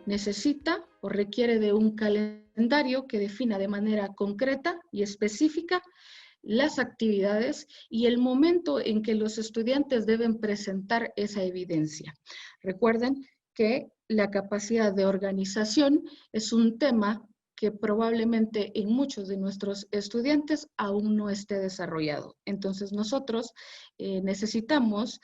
necesita o requiere de un calendario que defina de manera concreta y específica las actividades y el momento en que los estudiantes deben presentar esa evidencia. Recuerden que la capacidad de organización es un tema que probablemente en muchos de nuestros estudiantes aún no esté desarrollado. Entonces nosotros necesitamos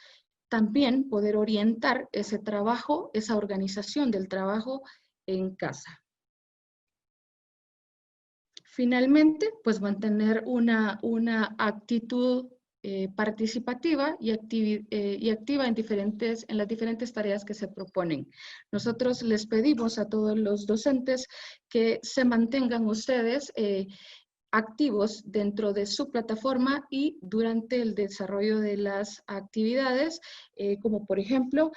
también poder orientar ese trabajo, esa organización del trabajo en casa. Finalmente, pues mantener una actitud participativa y activa en las diferentes tareas que se proponen. Nosotros les pedimos a todos los docentes que se mantengan ustedes activos dentro de su plataforma y durante el desarrollo de las actividades, como por ejemplo,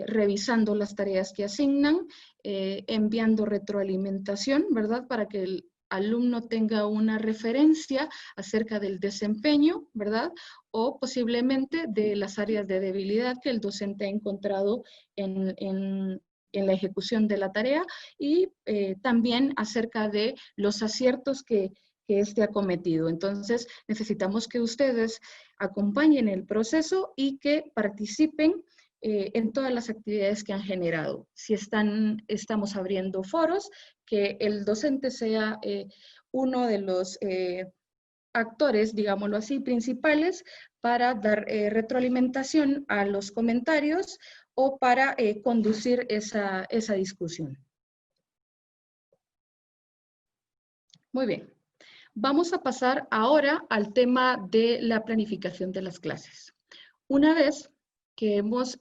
revisando las tareas que asignan, enviando retroalimentación, ¿verdad? Para que el alumno tenga una referencia acerca del desempeño, ¿verdad? O posiblemente de las áreas de debilidad que el docente ha encontrado en la ejecución de la tarea y también acerca de los aciertos que éste ha cometido. Entonces, necesitamos que ustedes acompañen el proceso y que participen en todas las actividades que han generado. Si estamos abriendo foros, que el docente sea uno de los actores, digámoslo así, principales para dar retroalimentación a los comentarios o para conducir esa discusión. Muy bien. Vamos a pasar ahora al tema de la planificación de las clases. Una vez que hemos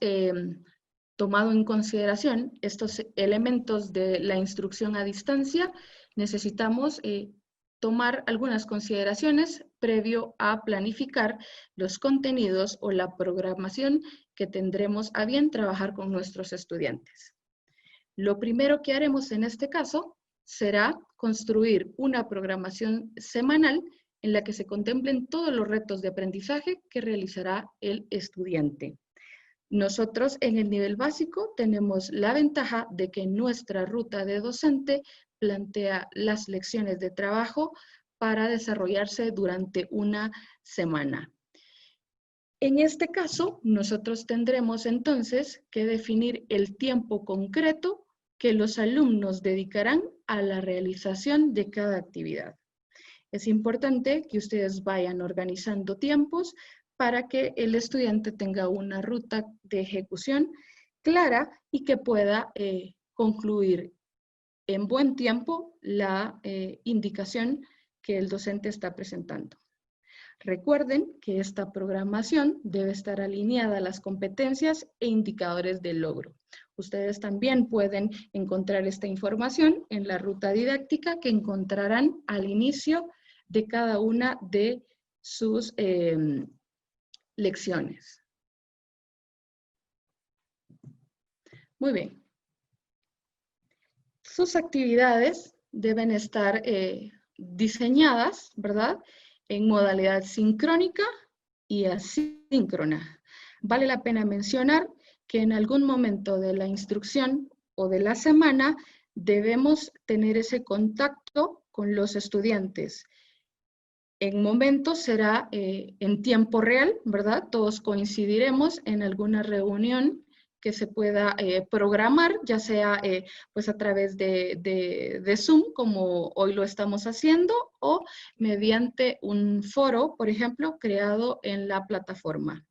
tomado en consideración estos elementos de la instrucción a distancia, necesitamos tomar algunas consideraciones previo a planificar los contenidos o la programación que tendremos a bien trabajar con nuestros estudiantes. Lo primero que haremos en este caso será construir una programación semanal en la que se contemplen todos los retos de aprendizaje que realizará el estudiante. Nosotros en el nivel básico tenemos la ventaja de que nuestra ruta de docente plantea las lecciones de trabajo para desarrollarse durante una semana. En este caso, nosotros tendremos entonces que definir el tiempo concreto que los alumnos dedicarán a la realización de cada actividad. Es importante que ustedes vayan organizando tiempos para que el estudiante tenga una ruta de ejecución clara y que pueda concluir en buen tiempo la indicación que el docente está presentando. Recuerden que esta programación debe estar alineada a las competencias e indicadores de logro. Ustedes también pueden encontrar esta información en la ruta didáctica que encontrarán al inicio de cada una de sus lecciones. Muy bien. Sus actividades deben estar diseñadas, ¿verdad?, en modalidad sincrónica y asíncrona. Vale la pena mencionar que en algún momento de la instrucción o de la semana debemos tener ese contacto con los estudiantes. En momentos será en tiempo real, ¿verdad? Todos coincidiremos en alguna reunión que se pueda programar, ya sea pues a través de Zoom, como hoy lo estamos haciendo, o mediante un foro, por ejemplo, creado en la plataforma.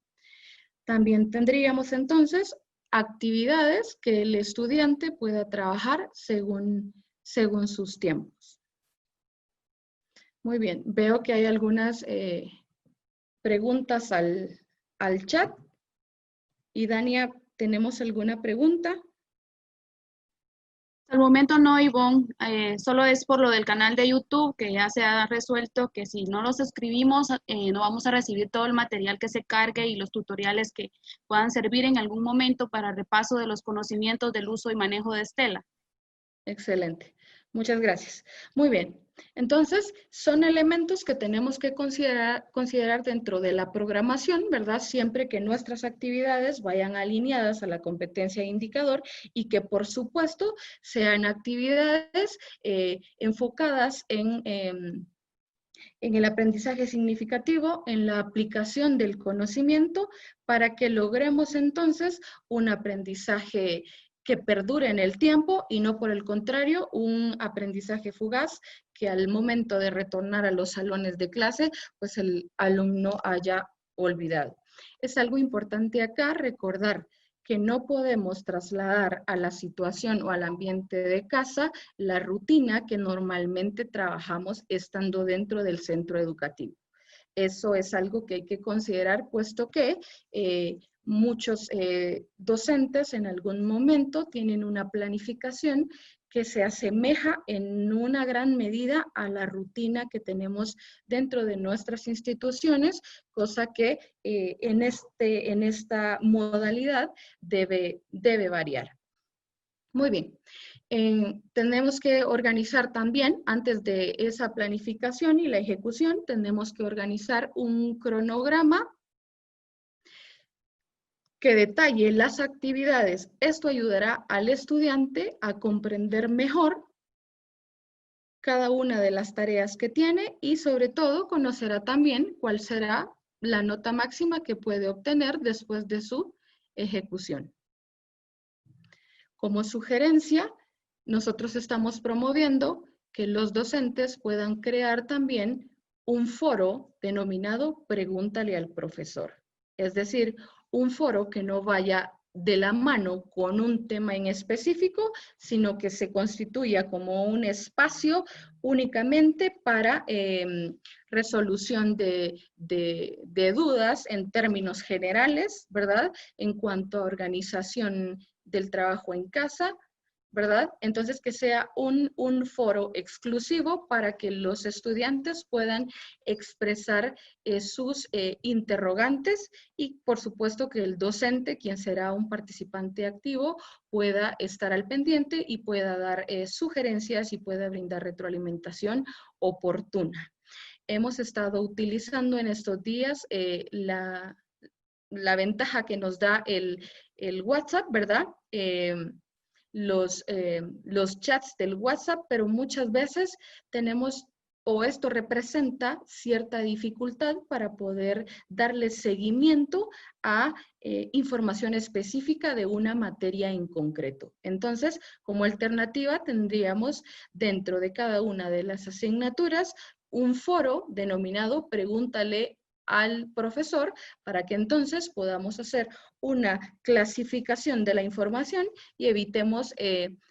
También tendríamos entonces actividades que el estudiante pueda trabajar según sus tiempos. Muy bien, veo que hay algunas preguntas al chat. Y Dania, ¿tenemos alguna pregunta? Al momento no, Ivonne, solo es por lo del canal de YouTube, que ya se ha resuelto que si no los escribimos, no vamos a recibir todo el material que se cargue y los tutoriales que puedan servir en algún momento para repaso de los conocimientos del uso y manejo de Stella. Excelente. Muchas gracias. Muy bien. Entonces, son elementos que tenemos que considerar dentro de la programación, ¿verdad? Siempre que nuestras actividades vayan alineadas a la competencia de indicador y que, por supuesto, sean actividades enfocadas en el aprendizaje significativo, en la aplicación del conocimiento, para que logremos entonces un aprendizaje que perdure en el tiempo y no por el contrario, un aprendizaje fugaz que al momento de retornar a los salones de clase, pues el alumno haya olvidado. Es algo importante acá recordar que no podemos trasladar a la situación o al ambiente de casa la rutina que normalmente trabajamos estando dentro del centro educativo. Eso es algo que hay que considerar, puesto que muchos docentes en algún momento tienen una planificación que se asemeja en una gran medida a la rutina que tenemos dentro de nuestras instituciones, cosa que en esta modalidad debe variar. Muy bien. Tenemos que organizar también, antes de esa planificación y la ejecución, tenemos que organizar un cronograma que detalle las actividades. Esto ayudará al estudiante a comprender mejor cada una de las tareas que tiene y sobre todo conocerá también cuál será la nota máxima que puede obtener después de su ejecución. Como sugerencia, nosotros estamos promoviendo que los docentes puedan crear también un foro denominado Pregúntale al profesor. Es decir, un foro que no vaya de la mano con un tema en específico, sino que se constituya como un espacio únicamente para resolución de dudas en términos generales, ¿verdad? En cuanto a organización del trabajo en casa, ¿verdad? Entonces, que sea un foro exclusivo para que los estudiantes puedan expresar sus interrogantes y, por supuesto, que el docente, quien será un participante activo, pueda estar al pendiente y pueda dar sugerencias y pueda brindar retroalimentación oportuna. Hemos estado utilizando en estos días la ventaja que nos da el WhatsApp, ¿verdad? Los chats del WhatsApp, pero muchas veces tenemos, o esto representa cierta dificultad para poder darle seguimiento a información específica de una materia en concreto. Entonces, como alternativa tendríamos dentro de cada una de las asignaturas un foro denominado Pregúntale al profesor, para que entonces podamos hacer una clasificación de la información y evitemos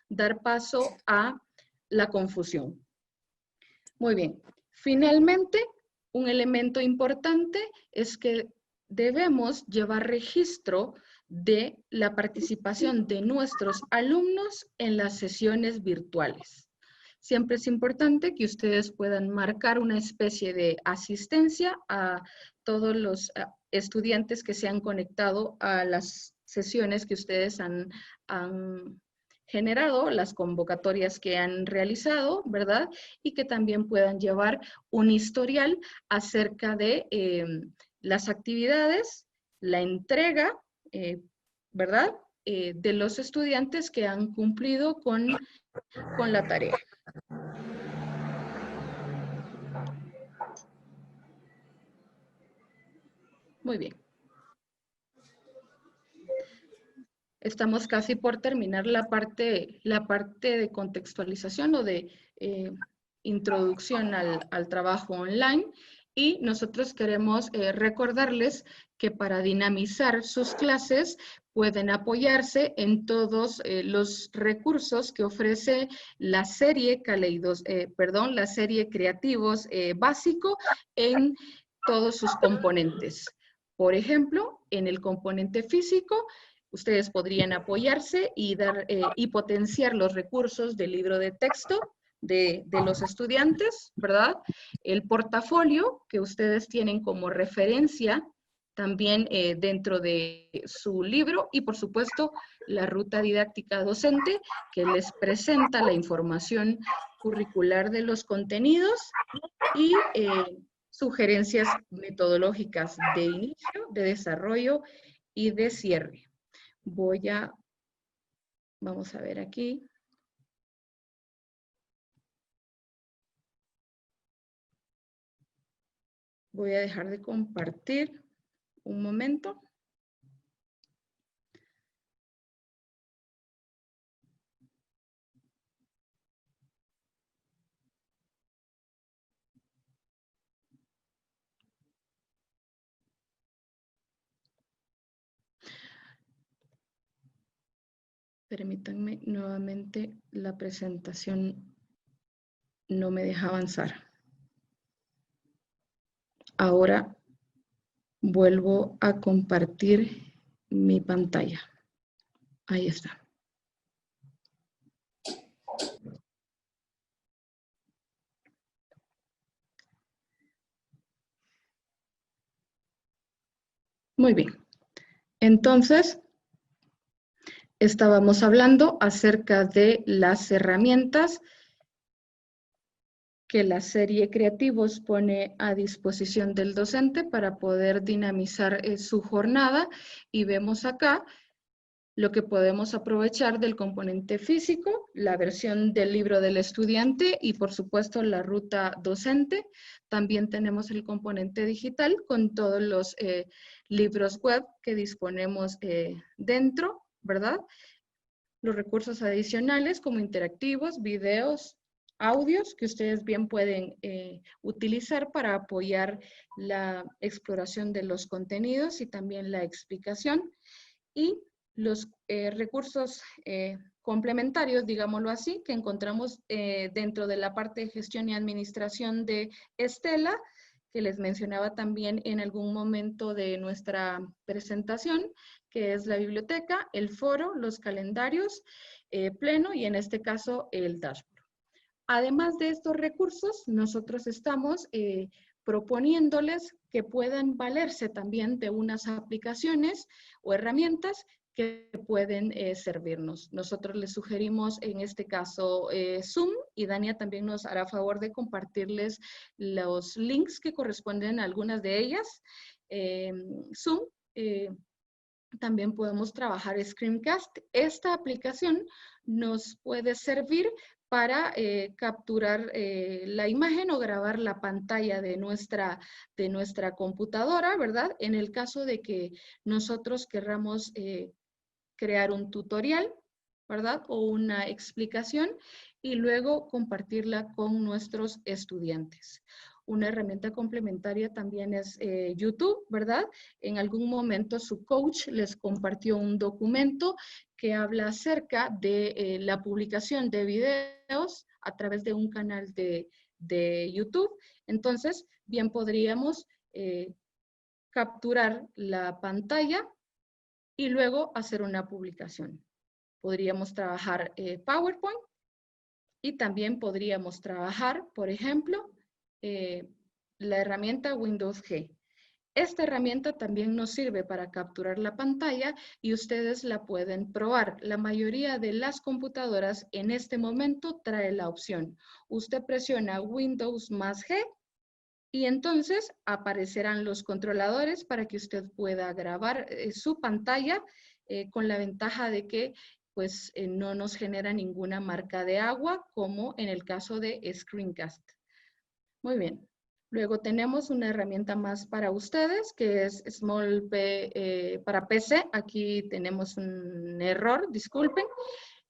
dar paso a la confusión. Muy bien. Finalmente, un elemento importante es que debemos llevar registro de la participación de nuestros alumnos en las sesiones virtuales. Siempre es importante que ustedes puedan marcar una especie de asistencia a todos los estudiantes que se han conectado a las sesiones que ustedes han generado, las convocatorias que han realizado, ¿verdad? Y que también puedan llevar un historial acerca de las actividades, la entrega, ¿verdad? De los estudiantes que han cumplido con la tarea. Muy bien. Estamos casi por terminar la parte de contextualización o de introducción al trabajo online, y nosotros queremos recordarles que para dinamizar sus clases pueden apoyarse en todos los recursos que ofrece la serie la serie Creativos Básico en todos sus componentes. Por ejemplo, en el componente físico, ustedes podrían apoyarse y y potenciar los recursos del libro de texto de los estudiantes, ¿verdad? El portafolio que ustedes tienen como referencia también dentro de su libro y por supuesto la ruta didáctica docente que les presenta la información curricular de los contenidos y sugerencias metodológicas de inicio, de desarrollo y de cierre. Vamos a ver aquí. Voy a dejar de compartir un momento. Permítanme nuevamente, la presentación no me deja avanzar. Ahora vuelvo a compartir mi pantalla. Ahí está. Muy bien. Entonces, estábamos hablando acerca de las herramientas que la serie Creativos pone a disposición del docente para poder dinamizar su jornada, y vemos acá lo que podemos aprovechar del componente físico, la versión del libro del estudiante y por supuesto la ruta docente. También tenemos el componente digital con todos los libros web que disponemos dentro, ¿verdad? Los recursos adicionales como interactivos, videos, audios que ustedes bien pueden utilizar para apoyar la exploración de los contenidos y también la explicación. Y los recursos complementarios, digámoslo así, que encontramos dentro de la parte de gestión y administración de Estela, que les mencionaba también en algún momento de nuestra presentación, que es la biblioteca, el foro, los calendarios, pleno y en este caso el dashboard. Además de estos recursos, nosotros estamos proponiéndoles que puedan valerse también de unas aplicaciones o herramientas que pueden servirnos. Nosotros les sugerimos en este caso Zoom, y Dania también nos hará favor de compartirles los links que corresponden a algunas de ellas. Zoom, también podemos trabajar Screencast. Esta aplicación nos puede servir para capturar la imagen o grabar la pantalla de nuestra computadora, ¿verdad? En el caso de que nosotros querramos crear un tutorial, ¿verdad? O una explicación y luego compartirla con nuestros estudiantes. Una herramienta complementaria también es YouTube, ¿verdad? En algún momento su coach les compartió un documento que habla acerca de la publicación de videos a través de un canal de YouTube. Entonces, bien podríamos capturar la pantalla y luego hacer una publicación. Podríamos trabajar PowerPoint y también podríamos trabajar, por ejemplo, la herramienta Windows G. Esta herramienta también nos sirve para capturar la pantalla y ustedes la pueden probar. La mayoría de las computadoras en este momento trae la opción. Usted presiona Windows más G y entonces aparecerán los controladores para que usted pueda grabar su pantalla con la ventaja de que pues no nos genera ninguna marca de agua como en el caso de Screencast. Muy bien. Luego tenemos una herramienta más para ustedes que es para PC. Aquí tenemos un error, disculpen.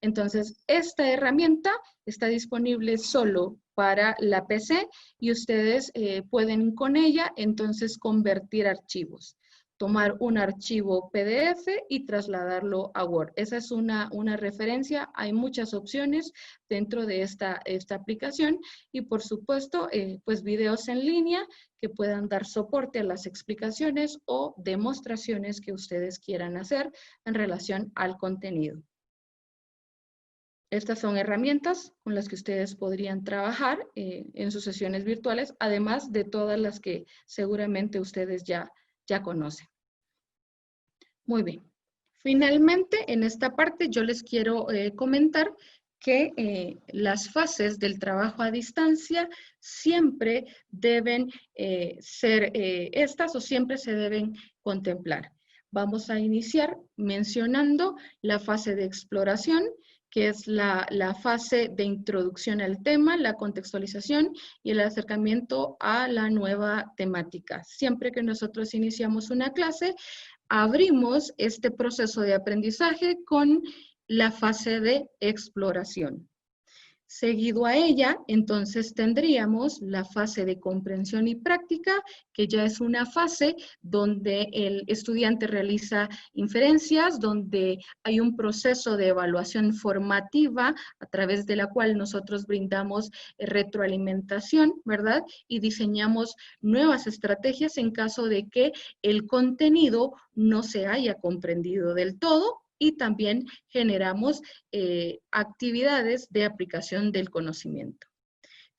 Entonces, esta herramienta está disponible solo para la PC y ustedes pueden con ella entonces convertir archivos. Tomar un archivo PDF y trasladarlo a Word. Esa es una referencia. Hay muchas opciones dentro de esta aplicación y por supuesto, pues videos en línea que puedan dar soporte a las explicaciones o demostraciones que ustedes quieran hacer en relación al contenido. Estas son herramientas con las que ustedes podrían trabajar en sus sesiones virtuales, además de todas las que seguramente ustedes ya conocen. Muy bien. Finalmente, en esta parte yo les quiero comentar que las fases del trabajo a distancia siempre deben ser estas o siempre se deben contemplar. Vamos a iniciar mencionando la fase de exploración, que es la fase de introducción al tema, la contextualización y el acercamiento a la nueva temática. Siempre que nosotros iniciamos una clase, abrimos este proceso de aprendizaje con la fase de exploración. Seguido a ella, entonces tendríamos la fase de comprensión y práctica, que ya es una fase donde el estudiante realiza inferencias, donde hay un proceso de evaluación formativa a través de la cual nosotros brindamos retroalimentación, ¿verdad? Y diseñamos nuevas estrategias en caso de que el contenido no se haya comprendido del todo, y también generamos actividades de aplicación del conocimiento.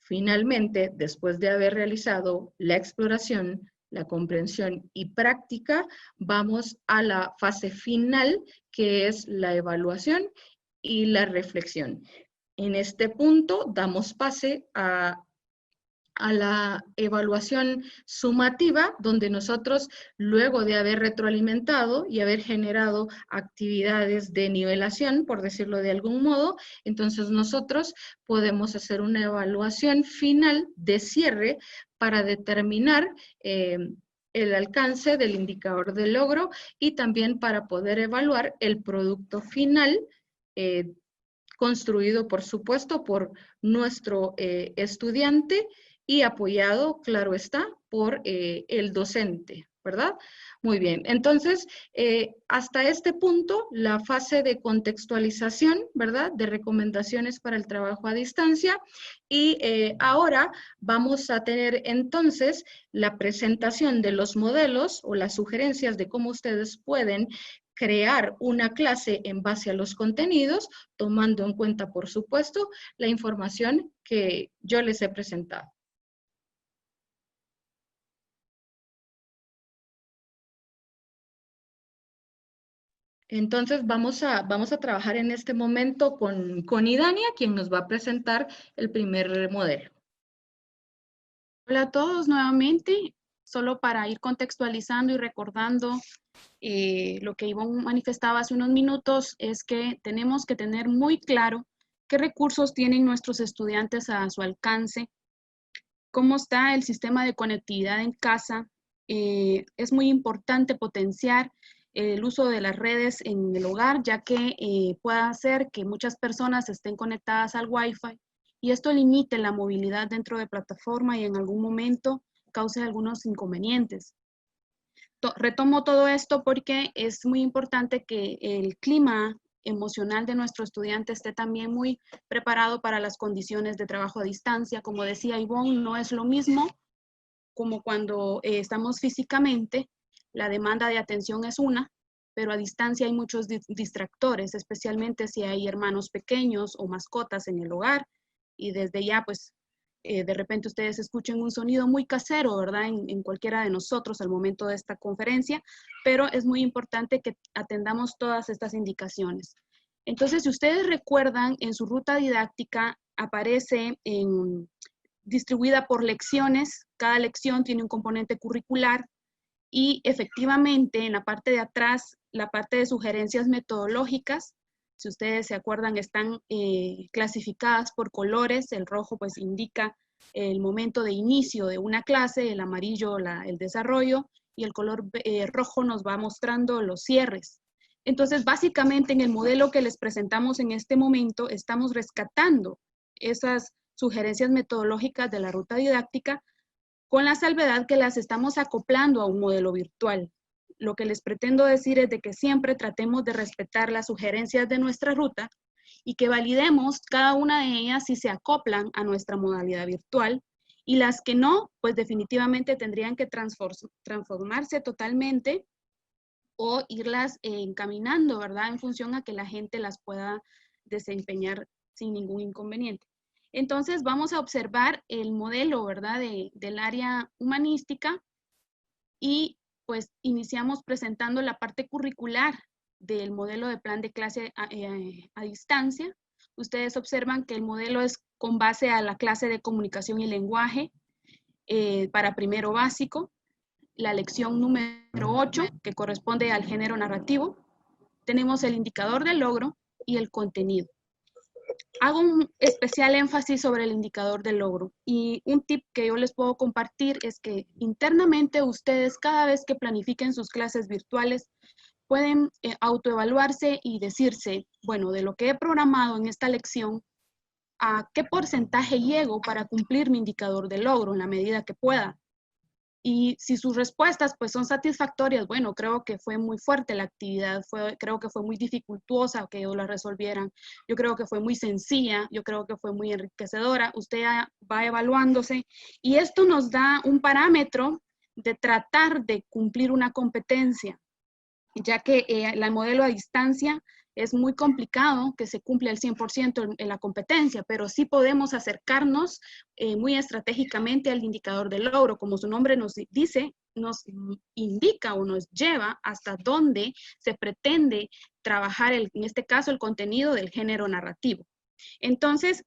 Finalmente, después de haber realizado la exploración, la comprensión y práctica, vamos a la fase final, que es la evaluación y la reflexión. En este punto damos pase a la evaluación sumativa, donde nosotros, luego de haber retroalimentado y haber generado actividades de nivelación, por decirlo de algún modo, entonces nosotros podemos hacer una evaluación final de cierre para determinar el alcance del indicador de logro y también para poder evaluar el producto final construido, por supuesto, por nuestro estudiante y apoyado, claro está, por el docente, ¿verdad? Muy bien, entonces, hasta este punto, la fase de contextualización, ¿verdad? De recomendaciones para el trabajo a distancia. Y ahora vamos a tener entonces la presentación de los modelos o las sugerencias de cómo ustedes pueden crear una clase en base a los contenidos, tomando en cuenta, por supuesto, la información que yo les he presentado. Entonces vamos a trabajar en este momento con Idania, quien nos va a presentar el primer modelo. Hola a todos nuevamente, solo para ir contextualizando y recordando lo que Ivonne manifestaba hace unos minutos, es que tenemos que tener muy claro qué recursos tienen nuestros estudiantes a su alcance, cómo está el sistema de conectividad en casa. Es muy importante potenciar el uso de las redes en el hogar, ya que puede hacer que muchas personas estén conectadas al Wi-Fi y esto limite la movilidad dentro de plataforma y en algún momento cause algunos inconvenientes. Retomo todo esto porque es muy importante que el clima emocional de nuestro estudiante esté también muy preparado para las condiciones de trabajo a distancia. Como decía Ivonne, no es lo mismo como cuando estamos físicamente, la demanda de atención es una, pero a distancia hay muchos distractores, especialmente si hay hermanos pequeños o mascotas en el hogar, y desde ya pues de repente ustedes escuchen un sonido muy casero, ¿verdad? En cualquiera de nosotros al momento de esta conferencia, pero es muy importante que atendamos todas estas indicaciones. Entonces, si ustedes recuerdan, en su ruta didáctica aparece distribuida por lecciones, cada lección tiene un componente curricular y efectivamente en la parte de atrás, la parte de sugerencias metodológicas, si ustedes se acuerdan, están clasificadas por colores. El rojo pues indica el momento de inicio de una clase, el amarillo el desarrollo y el color rojo nos va mostrando los cierres. Entonces, básicamente en el modelo que les presentamos en este momento, estamos rescatando esas sugerencias metodológicas de la ruta didáctica con la salvedad que las estamos acoplando a un modelo virtual. Lo que les pretendo decir es de que siempre tratemos de respetar las sugerencias de nuestra ruta y que validemos cada una de ellas si se acoplan a nuestra modalidad virtual, y las que no, pues definitivamente tendrían que transformarse totalmente o irlas encaminando, ¿verdad? En función a que la gente las pueda desempeñar sin ningún inconveniente. Entonces vamos a observar el modelo, ¿verdad? Del área humanística, y pues iniciamos presentando la parte curricular del modelo de plan de clase a distancia. Ustedes observan que el modelo es con base a la clase de comunicación y lenguaje para primero básico, la lección número 8, que corresponde al género narrativo. Tenemos el indicador del logro y el contenido. Hago un especial énfasis sobre el indicador del logro, y un tip que yo les puedo compartir es que internamente ustedes, cada vez que planifiquen sus clases virtuales, pueden autoevaluarse y decirse, bueno, de lo que he programado en esta lección, ¿a qué porcentaje llego para cumplir mi indicador de logro en la medida que pueda? Y si sus respuestas pues son satisfactorias, bueno, creo que fue muy fuerte la actividad, creo que fue muy dificultuosa que ellos la resolvieran, yo creo que fue muy sencilla, yo creo que fue muy enriquecedora, usted va evaluándose y esto nos da un parámetro de tratar de cumplir una competencia, ya que el modelo a distancia es muy complicado que se cumpla el 100% en la competencia, pero sí podemos acercarnos muy estratégicamente al indicador de logro, como su nombre nos dice, nos indica o nos lleva hasta dónde se pretende trabajar, en este caso, el contenido del género narrativo. Entonces,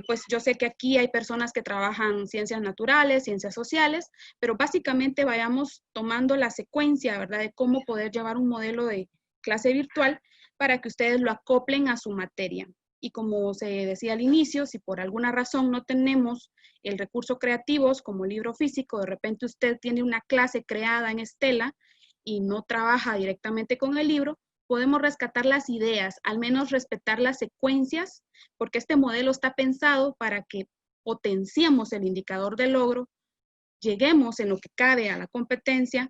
pues yo sé que aquí hay personas que trabajan ciencias naturales, ciencias sociales, pero básicamente vayamos tomando la secuencia, ¿verdad?, de cómo poder llevar un modelo de clase virtual para que ustedes lo acoplen a su materia. Y como se decía al inicio, si por alguna razón no tenemos el recurso creativos como libro físico, de repente usted tiene una clase creada en Estela y no trabaja directamente con el libro, podemos rescatar las ideas, al menos respetar las secuencias, porque este modelo está pensado para que potenciemos el indicador de logro, lleguemos en lo que cabe a la competencia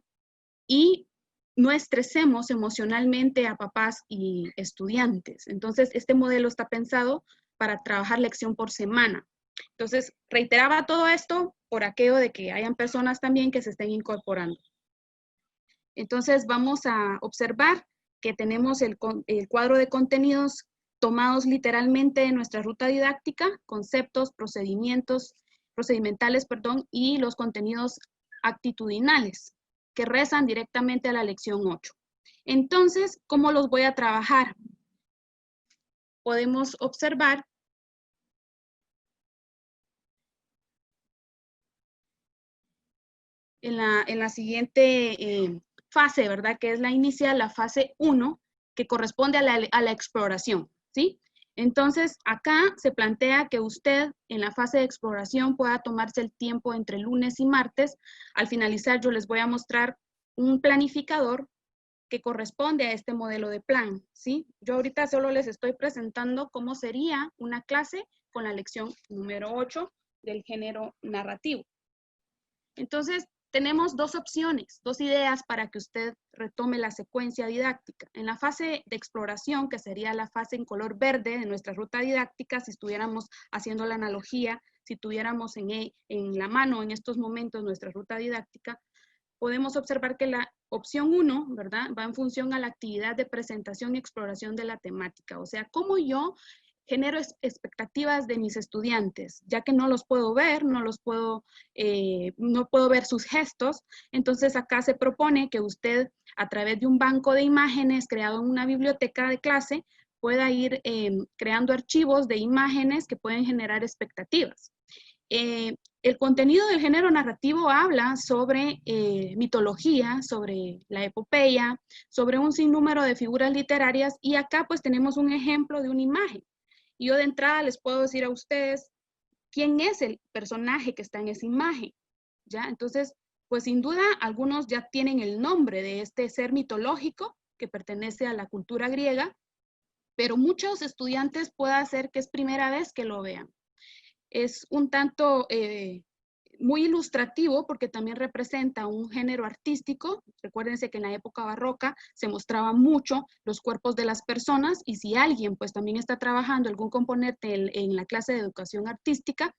y no estresemos emocionalmente a papás y estudiantes. Entonces, este modelo está pensado para trabajar lección por semana. Entonces, reiteraba todo esto por aquello de que hayan personas también que se estén incorporando. Entonces, vamos a observar que tenemos el cuadro de contenidos tomados literalmente de nuestra ruta didáctica, conceptos, procedimentales, y los contenidos actitudinales, que rezan directamente a la lección 8. Entonces, ¿cómo los voy a trabajar? Podemos observar en la siguiente fase, ¿verdad? Que es la inicial, la fase 1, que corresponde a la exploración, ¿sí? Entonces, acá se plantea que usted en la fase de exploración pueda tomarse el tiempo entre lunes y martes. Al finalizar, yo les voy a mostrar un planificador que corresponde a este modelo de plan, ¿sí? Yo ahorita solo les estoy presentando cómo sería una clase con la lección número 8 del género narrativo. Entonces, tenemos dos opciones, dos ideas para que usted retome la secuencia didáctica. En la fase de exploración, que sería la fase en color verde de nuestra ruta didáctica, si estuviéramos haciendo la analogía, si tuviéramos en la mano en estos momentos nuestra ruta didáctica, podemos observar que la opción 1, ¿verdad?, va en función a la actividad de presentación y exploración de la temática. O sea, cómo yo genero expectativas de mis estudiantes, ya que no los puedo ver, no puedo ver sus gestos. Entonces acá se propone que usted, a través de un banco de imágenes creado en una biblioteca de clase, pueda ir creando archivos de imágenes que pueden generar expectativas. El contenido del género narrativo habla sobre mitología, sobre la epopeya, sobre un sinnúmero de figuras literarias, y acá pues tenemos un ejemplo de una imagen. Y yo de entrada les puedo decir a ustedes quién es el personaje que está en esa imagen, ¿ya? Entonces, pues sin duda algunos ya tienen el nombre de este ser mitológico que pertenece a la cultura griega, pero muchos estudiantes puede ser que es primera vez que lo vean. Es un tanto muy ilustrativo porque también representa un género artístico. Recuérdense que en la época barroca se mostraban mucho los cuerpos de las personas, y si alguien pues también está trabajando algún componente en la clase de educación artística,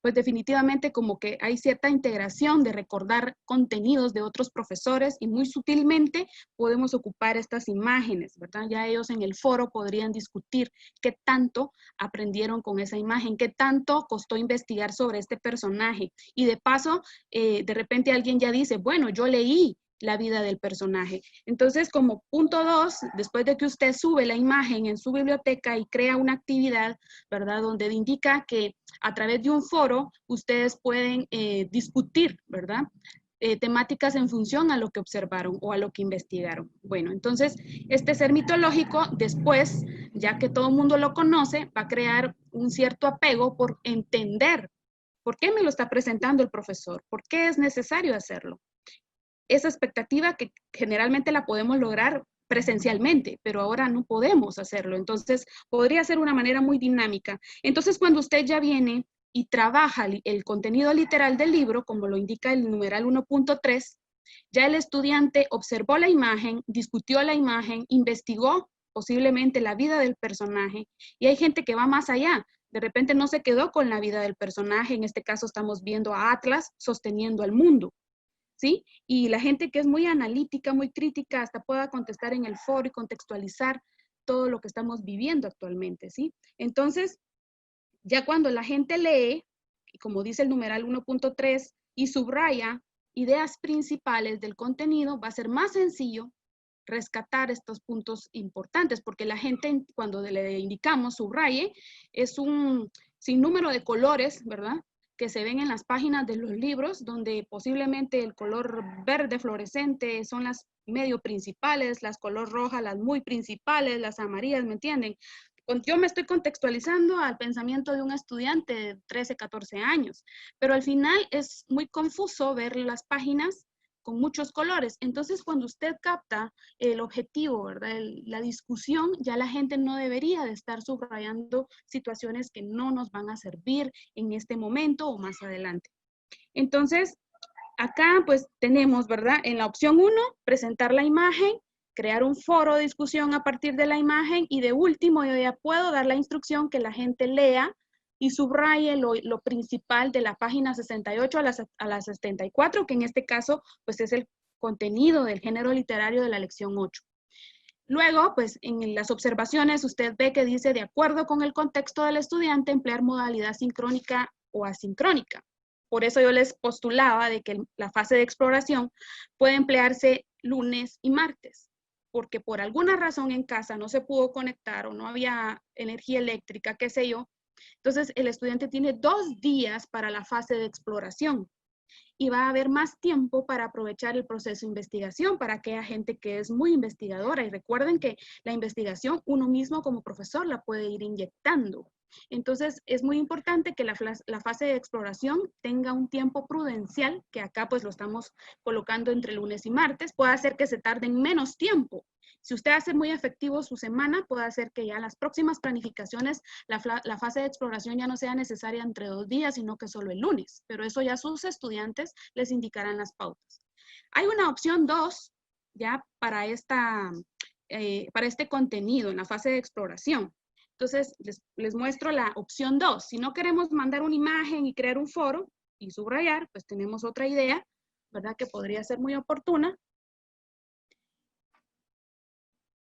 pues definitivamente como que hay cierta integración de recordar contenidos de otros profesores, y muy sutilmente podemos ocupar estas imágenes, ¿verdad? Ya ellos en el foro podrían discutir qué tanto aprendieron con esa imagen, qué tanto costó investigar sobre este personaje. Y de paso, de repente alguien ya dice, bueno, yo leí la vida del personaje. Entonces, como punto 2, después de que usted sube la imagen en su biblioteca y crea una actividad, ¿verdad? Donde indica que a través de un foro ustedes pueden discutir, ¿verdad? Temáticas en función a lo que observaron o a lo que investigaron. Bueno, entonces, este ser mitológico, después, ya que todo el mundo lo conoce, va a crear un cierto apego por entender por qué me lo está presentando el profesor, por qué es necesario hacerlo. Esa expectativa que generalmente la podemos lograr presencialmente, pero ahora no podemos hacerlo. Entonces, podría ser una manera muy dinámica. Entonces, cuando usted ya viene y trabaja el contenido literal del libro, como lo indica el numeral 1.3, ya el estudiante observó la imagen, discutió la imagen, investigó posiblemente la vida del personaje, y hay gente que va más allá. De repente no se quedó con la vida del personaje, en este caso estamos viendo a Atlas sosteniendo al mundo, ¿sí? Y la gente que es muy analítica, muy crítica, hasta pueda contestar en el foro y contextualizar todo lo que estamos viviendo actualmente, ¿sí? Entonces, ya cuando la gente lee, como dice el numeral 1.3, y subraya ideas principales del contenido, va a ser más sencillo rescatar estos puntos importantes, porque la gente, cuando le indicamos subraye, es un sinnúmero de colores, ¿verdad?, que se ven en las páginas de los libros, donde posiblemente el color verde fluorescente son las medio principales, las color roja, las muy principales, las amarillas, ¿me entienden? Yo me estoy contextualizando al pensamiento de un estudiante de 13, 14 años, pero al final es muy confuso ver las páginas con muchos colores. Entonces, cuando usted capta el objetivo, ¿verdad?, la discusión, ya la gente no debería de estar subrayando situaciones que no nos van a servir en este momento o más adelante. Entonces, acá pues tenemos, ¿verdad?, en la opción 1, presentar la imagen, crear un foro de discusión a partir de la imagen, y de último yo ya puedo dar la instrucción que la gente lea y subraye lo principal de la página 68 a la 74, que en este caso pues es el contenido del género literario de la lección 8. Luego, pues en las observaciones usted ve que dice, de acuerdo con el contexto del estudiante, emplear modalidad sincrónica o asincrónica. Por eso yo les postulaba de que la fase de exploración puede emplearse lunes y martes, porque por alguna razón en casa no se pudo conectar o no había energía eléctrica, qué sé yo. Entonces, el estudiante tiene 2 días para la fase de exploración y va a haber más tiempo para aprovechar el proceso de investigación para aquella gente que es muy investigadora. Y recuerden que la investigación uno mismo como profesor la puede ir inyectando. Entonces, es muy importante que la fase de exploración tenga un tiempo prudencial, que acá pues lo estamos colocando entre lunes y martes, puede hacer que se tarden menos tiempo. Si usted hace muy efectivo su semana, puede hacer que ya las próximas planificaciones, la fase de exploración ya no sea necesaria entre 2 días, sino que solo el lunes. Pero eso ya sus estudiantes les indicarán las pautas. Hay una opción 2 ya para este contenido en la fase de exploración. Entonces, les muestro la opción 2. Si no queremos mandar una imagen y crear un foro y subrayar, pues tenemos otra idea, ¿verdad?, que podría ser muy oportuna.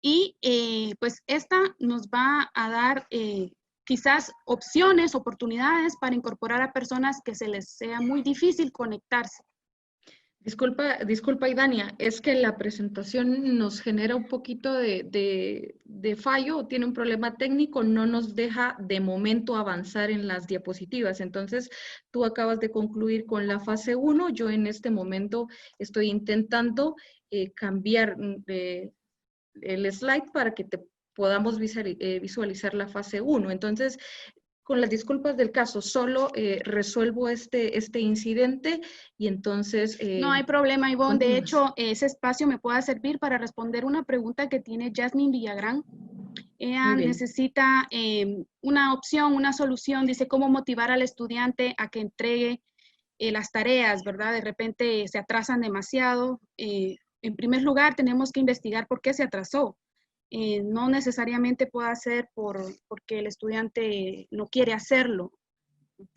Y pues esta nos va a dar quizás opciones, oportunidades para incorporar a personas que se les sea muy difícil conectarse. Disculpa, Idania, es que la presentación nos genera un poquito de fallo, tiene un problema técnico, no nos deja de momento avanzar en las diapositivas. Entonces, tú acabas de concluir con la fase 1, yo en este momento estoy intentando cambiar el slide para que te podamos visualizar la fase 1. Entonces, con las disculpas del caso, solo resuelvo este incidente y entonces... no hay problema, Ivonne. continúas. De hecho, ese espacio me puede servir para responder una pregunta que tiene Jasmine Villagrán. Ella necesita una opción, una solución. Dice, ¿cómo motivar al estudiante a que entregue las tareas, ¿verdad? De repente se atrasan demasiado. En primer lugar, tenemos que investigar por qué se atrasó. No necesariamente puede ser porque el estudiante no quiere hacerlo.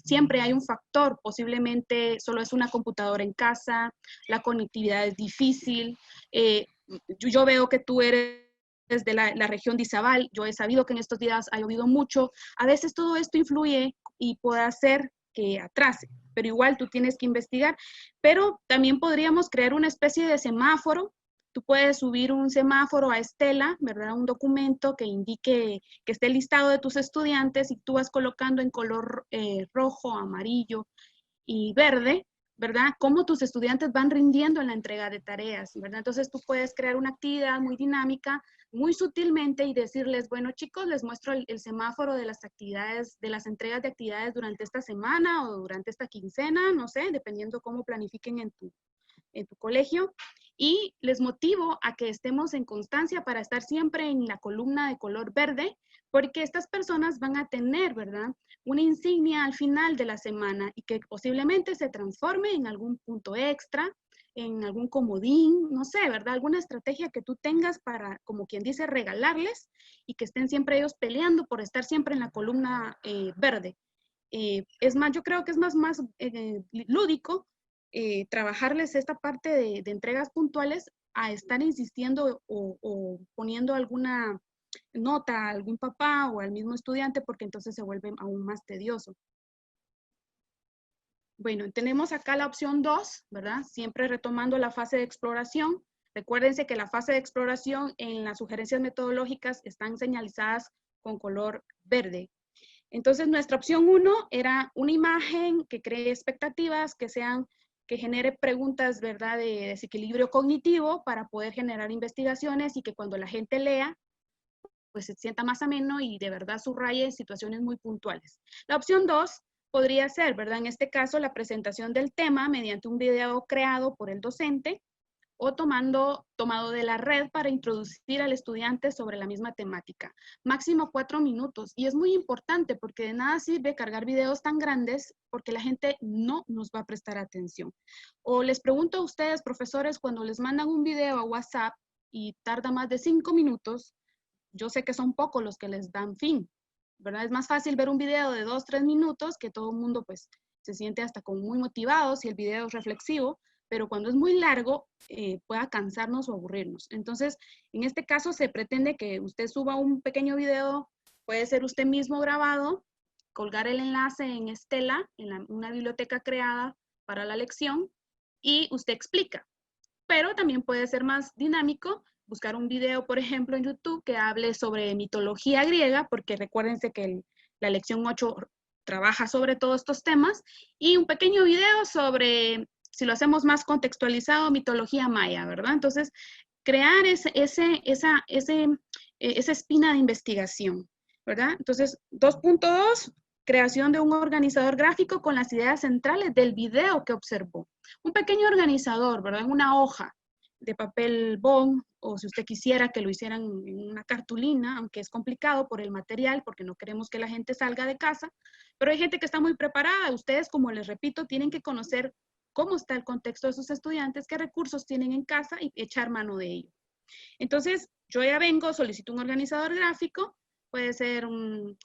Siempre hay un factor, posiblemente solo es una computadora en casa, la conectividad es difícil. Yo veo que tú eres de la región de Izabal, yo he sabido que en estos días ha llovido mucho. A veces todo esto influye y puede hacer que atrase. pero igual tú tienes que investigar. Pero también podríamos crear una especie de semáforo. Tú puedes subir un semáforo a Estela, ¿verdad? Un documento que indique que esté listado de tus estudiantes y tú vas colocando en color rojo, amarillo y verde, ¿verdad? Cómo tus estudiantes van rindiendo en la entrega de tareas, ¿verdad? Entonces tú puedes crear una actividad muy dinámica, muy sutilmente y decirles, bueno chicos, les muestro el semáforo de las actividades, de las entregas de actividades durante esta semana o durante esta quincena, no sé, dependiendo cómo planifiquen en tu colegio, y les motivo a que estemos en constancia para estar siempre en la columna de color verde, porque estas personas van a tener, ¿verdad?, una insignia al final de la semana y que posiblemente se transforme en algún punto extra, en algún comodín, no sé, ¿verdad? Alguna estrategia que tú tengas para, como quien dice, regalarles y que estén siempre ellos peleando por estar siempre en la columna verde. Es más, yo creo que es más lúdico trabajarles esta parte de entregas puntuales a estar insistiendo o poniendo alguna nota a algún papá o al mismo estudiante, porque entonces se vuelve aún más tedioso. Bueno, tenemos acá la opción 2, ¿verdad? Siempre retomando la fase de exploración. Recuérdense que la fase de exploración en las sugerencias metodológicas están señalizadas con color verde. Entonces, nuestra opción 1 era una imagen que cree expectativas, que genere preguntas, ¿verdad?, de desequilibrio cognitivo para poder generar investigaciones y que cuando la gente lea, pues se sienta más ameno y de verdad subraye situaciones muy puntuales. La opción 2 podría ser, ¿verdad?, en este caso, la presentación del tema mediante un video creado por el docente o tomado de la red para introducir al estudiante sobre la misma temática. Máximo 4 minutos. Y es muy importante porque de nada sirve cargar videos tan grandes porque la gente no nos va a prestar atención. O les pregunto a ustedes, profesores, cuando les mandan un video a WhatsApp y tarda más de 5 minutos, yo sé que son pocos los que les dan fin, ¿verdad? Es más fácil ver un video de 2, 3 minutos que todo el mundo pues se siente hasta como muy motivado si el video es reflexivo, pero cuando es muy largo pueda cansarnos o aburrirnos. Entonces, en este caso se pretende que usted suba un pequeño video, puede ser usted mismo grabado, colgar el enlace en Estela, en una biblioteca creada para la lección, y usted explica. Pero también puede ser más dinámico, buscar un video, por ejemplo, en YouTube que hable sobre mitología griega, porque recuérdense que la lección 8 trabaja sobre todos estos temas, y un pequeño video sobre, si lo hacemos más contextualizado, mitología maya, ¿verdad? Entonces, crear esa espina de investigación, ¿verdad? Entonces, 2.2, creación de un organizador gráfico con las ideas centrales del video que observó. Un pequeño organizador, ¿verdad? En una hoja de papel bond, o si usted quisiera que lo hicieran en una cartulina, aunque es complicado por el material, porque no queremos que la gente salga de casa, pero hay gente que está muy preparada. Ustedes, como les repito, tienen que conocer cómo está el contexto de sus estudiantes, qué recursos tienen en casa y echar mano de ello. Entonces, yo ya vengo, solicito un organizador gráfico, puede ser un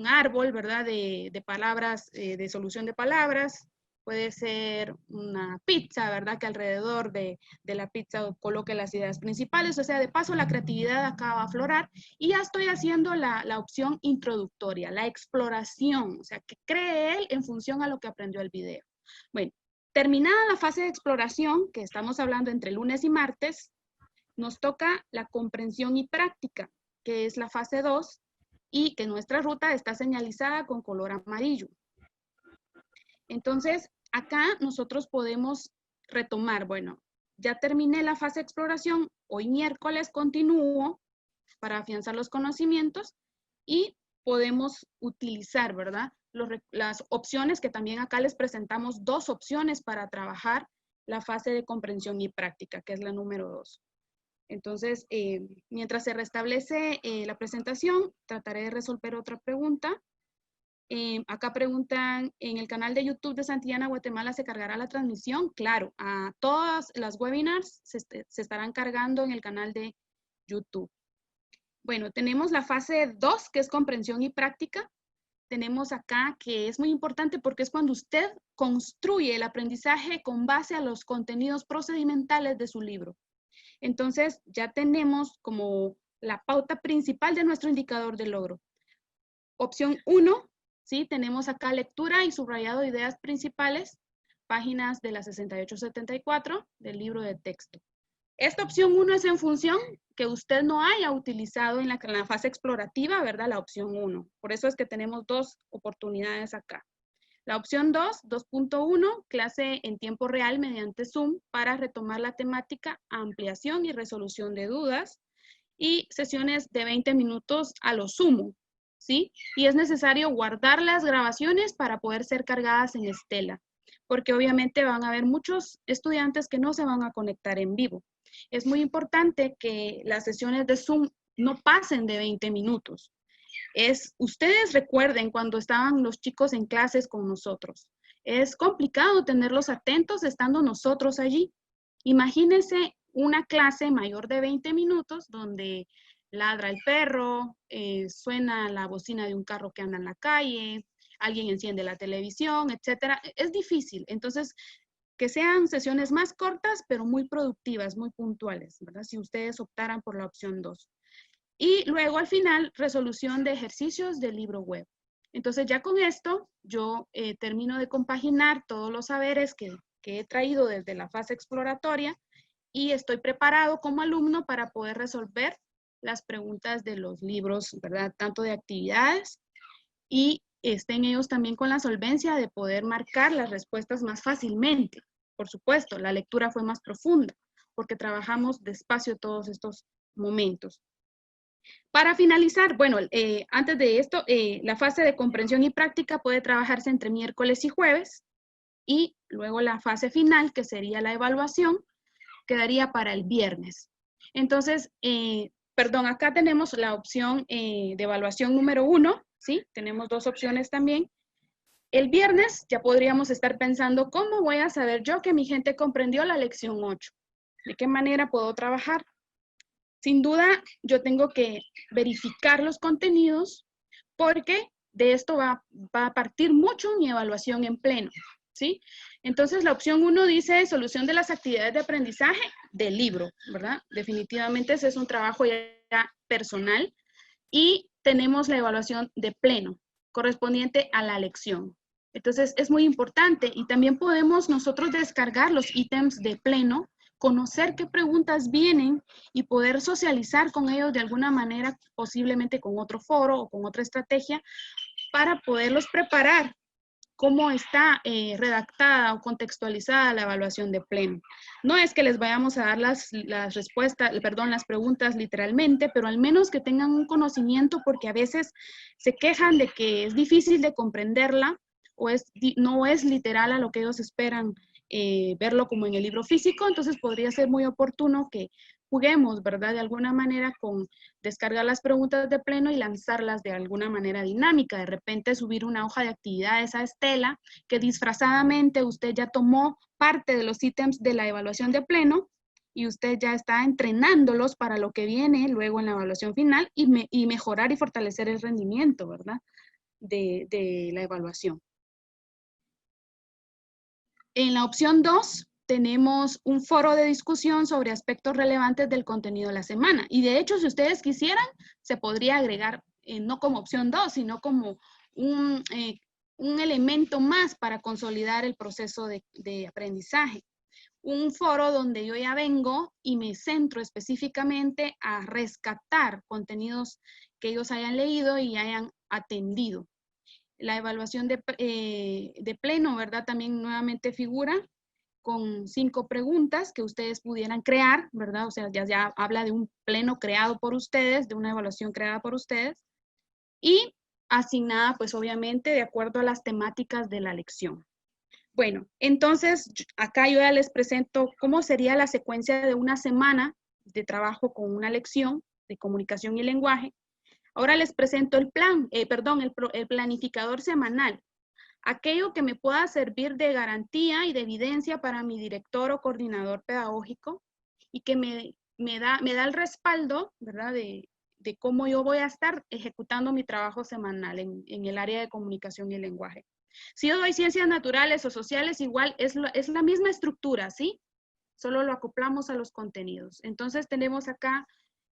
árbol, ¿verdad?, de palabras, de solución de palabras, puede ser una pizza, ¿verdad?, que alrededor de la pizza coloque las ideas principales, o sea, de paso la creatividad acá va a aflorar, y ya estoy haciendo la opción introductoria, la exploración, o sea, que cree él en función a lo que aprendió el video. Bueno, terminada la fase de exploración, que estamos hablando entre lunes y martes, nos toca la comprensión y práctica, que es la fase 2, y que nuestra ruta está señalizada con color amarillo. Entonces, acá nosotros podemos retomar, bueno, ya terminé la fase de exploración, hoy miércoles continúo para afianzar los conocimientos y podemos utilizar, ¿verdad?, las opciones que también acá les presentamos, 2 opciones para trabajar la fase de comprensión y práctica, que es la número 2. Entonces, mientras se restablece la presentación, trataré de resolver otra pregunta. Acá preguntan, ¿en el canal de YouTube de Santillana, Guatemala, se cargará la transmisión? Claro, a todas las webinars se estarán cargando en el canal de YouTube. Bueno, tenemos la fase 2, que es comprensión y práctica. Tenemos acá que es muy importante porque es cuando usted construye el aprendizaje con base a los contenidos procedimentales de su libro. Entonces, ya tenemos como la pauta principal de nuestro indicador de logro. Opción 1, ¿sí? Tenemos acá lectura y subrayado de ideas principales. páginas de la 68-74 del libro de texto. Esta opción 1 es en función que usted no haya utilizado en la fase explorativa, ¿verdad? La opción 1. Por eso es que tenemos dos oportunidades acá. La opción 2, 2.1, clase en tiempo real mediante Zoom para retomar la temática, ampliación y resolución de dudas y sesiones de 20 minutos a lo sumo, ¿sí? Y es necesario guardar las grabaciones para poder ser cargadas en Estela, porque obviamente van a haber muchos estudiantes que no se van a conectar en vivo. Es muy importante que las sesiones de Zoom no pasen de 20 minutos. Ustedes recuerden cuando estaban los chicos en clases con nosotros. Es complicado tenerlos atentos estando nosotros allí. Imagínense una clase mayor de 20 minutos donde ladra el perro, suena la bocina de un carro que anda en la calle, alguien enciende la televisión, etcétera. Es difícil. Entonces, que sean sesiones más cortas, pero muy productivas, muy puntuales, ¿verdad? Si ustedes optaran por la opción 2. Y luego al final, resolución de ejercicios del libro web. Entonces ya con esto, yo termino de compaginar todos los saberes que he traído desde la fase exploratoria y estoy preparado como alumno para poder resolver las preguntas de los libros, ¿verdad? Tanto de actividades y estén ellos también con la solvencia de poder marcar las respuestas más fácilmente. Por supuesto, la lectura fue más profunda porque trabajamos despacio todos estos momentos. Para finalizar, bueno, antes de esto, la fase de comprensión y práctica puede trabajarse entre miércoles y jueves y luego la fase final, que sería la evaluación, quedaría para el viernes. Entonces, perdón, acá tenemos la opción de evaluación número 1, ¿sí? Tenemos dos opciones también. El viernes ya podríamos estar pensando, ¿cómo voy a saber yo que mi gente comprendió la lección 8? ¿De qué manera puedo trabajar? Sin duda, yo tengo que verificar los contenidos porque de esto va a partir mucho mi evaluación en pleno, ¿sí? Entonces, la opción 1 dice solución de las actividades de aprendizaje del libro, ¿verdad? Definitivamente ese es un trabajo ya personal y tenemos la evaluación de pleno, correspondiente a la lección. Entonces, es muy importante y también podemos nosotros descargar los ítems de pleno, conocer qué preguntas vienen y poder socializar con ellos de alguna manera, posiblemente con otro foro o con otra estrategia, para poderlos preparar cómo está redactada o contextualizada la evaluación de pleno. No es que les vayamos a dar las respuestas, perdón, las preguntas literalmente, pero al menos que tengan un conocimiento porque a veces se quejan de que es difícil de comprenderla o no es literal a lo que ellos esperan verlo como en el libro físico, entonces podría ser muy oportuno que juguemos, ¿verdad? De alguna manera con descargar las preguntas de pleno y lanzarlas de alguna manera dinámica. De repente subir una hoja de actividades a Estela que disfrazadamente usted ya tomó parte de los ítems de la evaluación de pleno y usted ya está entrenándolos para lo que viene luego en la evaluación final y mejorar y fortalecer el rendimiento, ¿verdad? De la evaluación. En la opción 2 tenemos un foro de discusión sobre aspectos relevantes del contenido de la semana. Y de hecho, si ustedes quisieran, se podría agregar, no como opción 2, sino como un elemento más para consolidar el proceso de aprendizaje. Un foro donde yo ya vengo y me centro específicamente a rescatar contenidos que ellos hayan leído y hayan atendido. La evaluación de pleno, ¿verdad? También nuevamente figura con 5 preguntas que ustedes pudieran crear, ¿verdad? O sea, ya habla de un pleno creado por ustedes, de una evaluación creada por ustedes y asignada, pues obviamente, de acuerdo a las temáticas de la lección. Bueno, entonces acá yo ya les presento cómo sería la secuencia de una semana de trabajo con una lección de comunicación y lenguaje. Ahora les presento el planificador semanal. Aquello que me pueda servir de garantía y de evidencia para mi director o coordinador pedagógico y que me da el respaldo, ¿verdad? De cómo yo voy a estar ejecutando mi trabajo semanal en el área de comunicación y lenguaje. Si yo doy ciencias naturales o sociales, igual es la misma estructura, ¿sí? Solo lo acoplamos a los contenidos. Entonces tenemos acá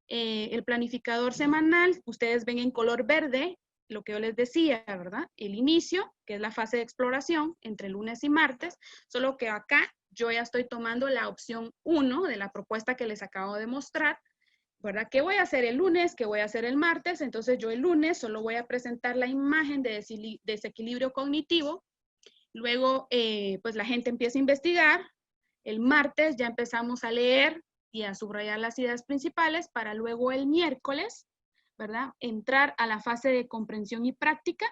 el planificador semanal, ustedes ven en color verde lo que yo les decía, ¿verdad? El inicio, que es la fase de exploración entre lunes y martes, solo que acá yo ya estoy tomando la opción 1 de la propuesta que les acabo de mostrar, ¿verdad? ¿Qué voy a hacer el lunes? ¿Qué voy a hacer el martes? Entonces yo el lunes solo voy a presentar la imagen de desequilibrio cognitivo. Luego, pues la gente empieza a investigar. El martes ya empezamos a leer y a subrayar las ideas principales para luego el miércoles, ¿verdad? Entrar a la fase de comprensión y práctica,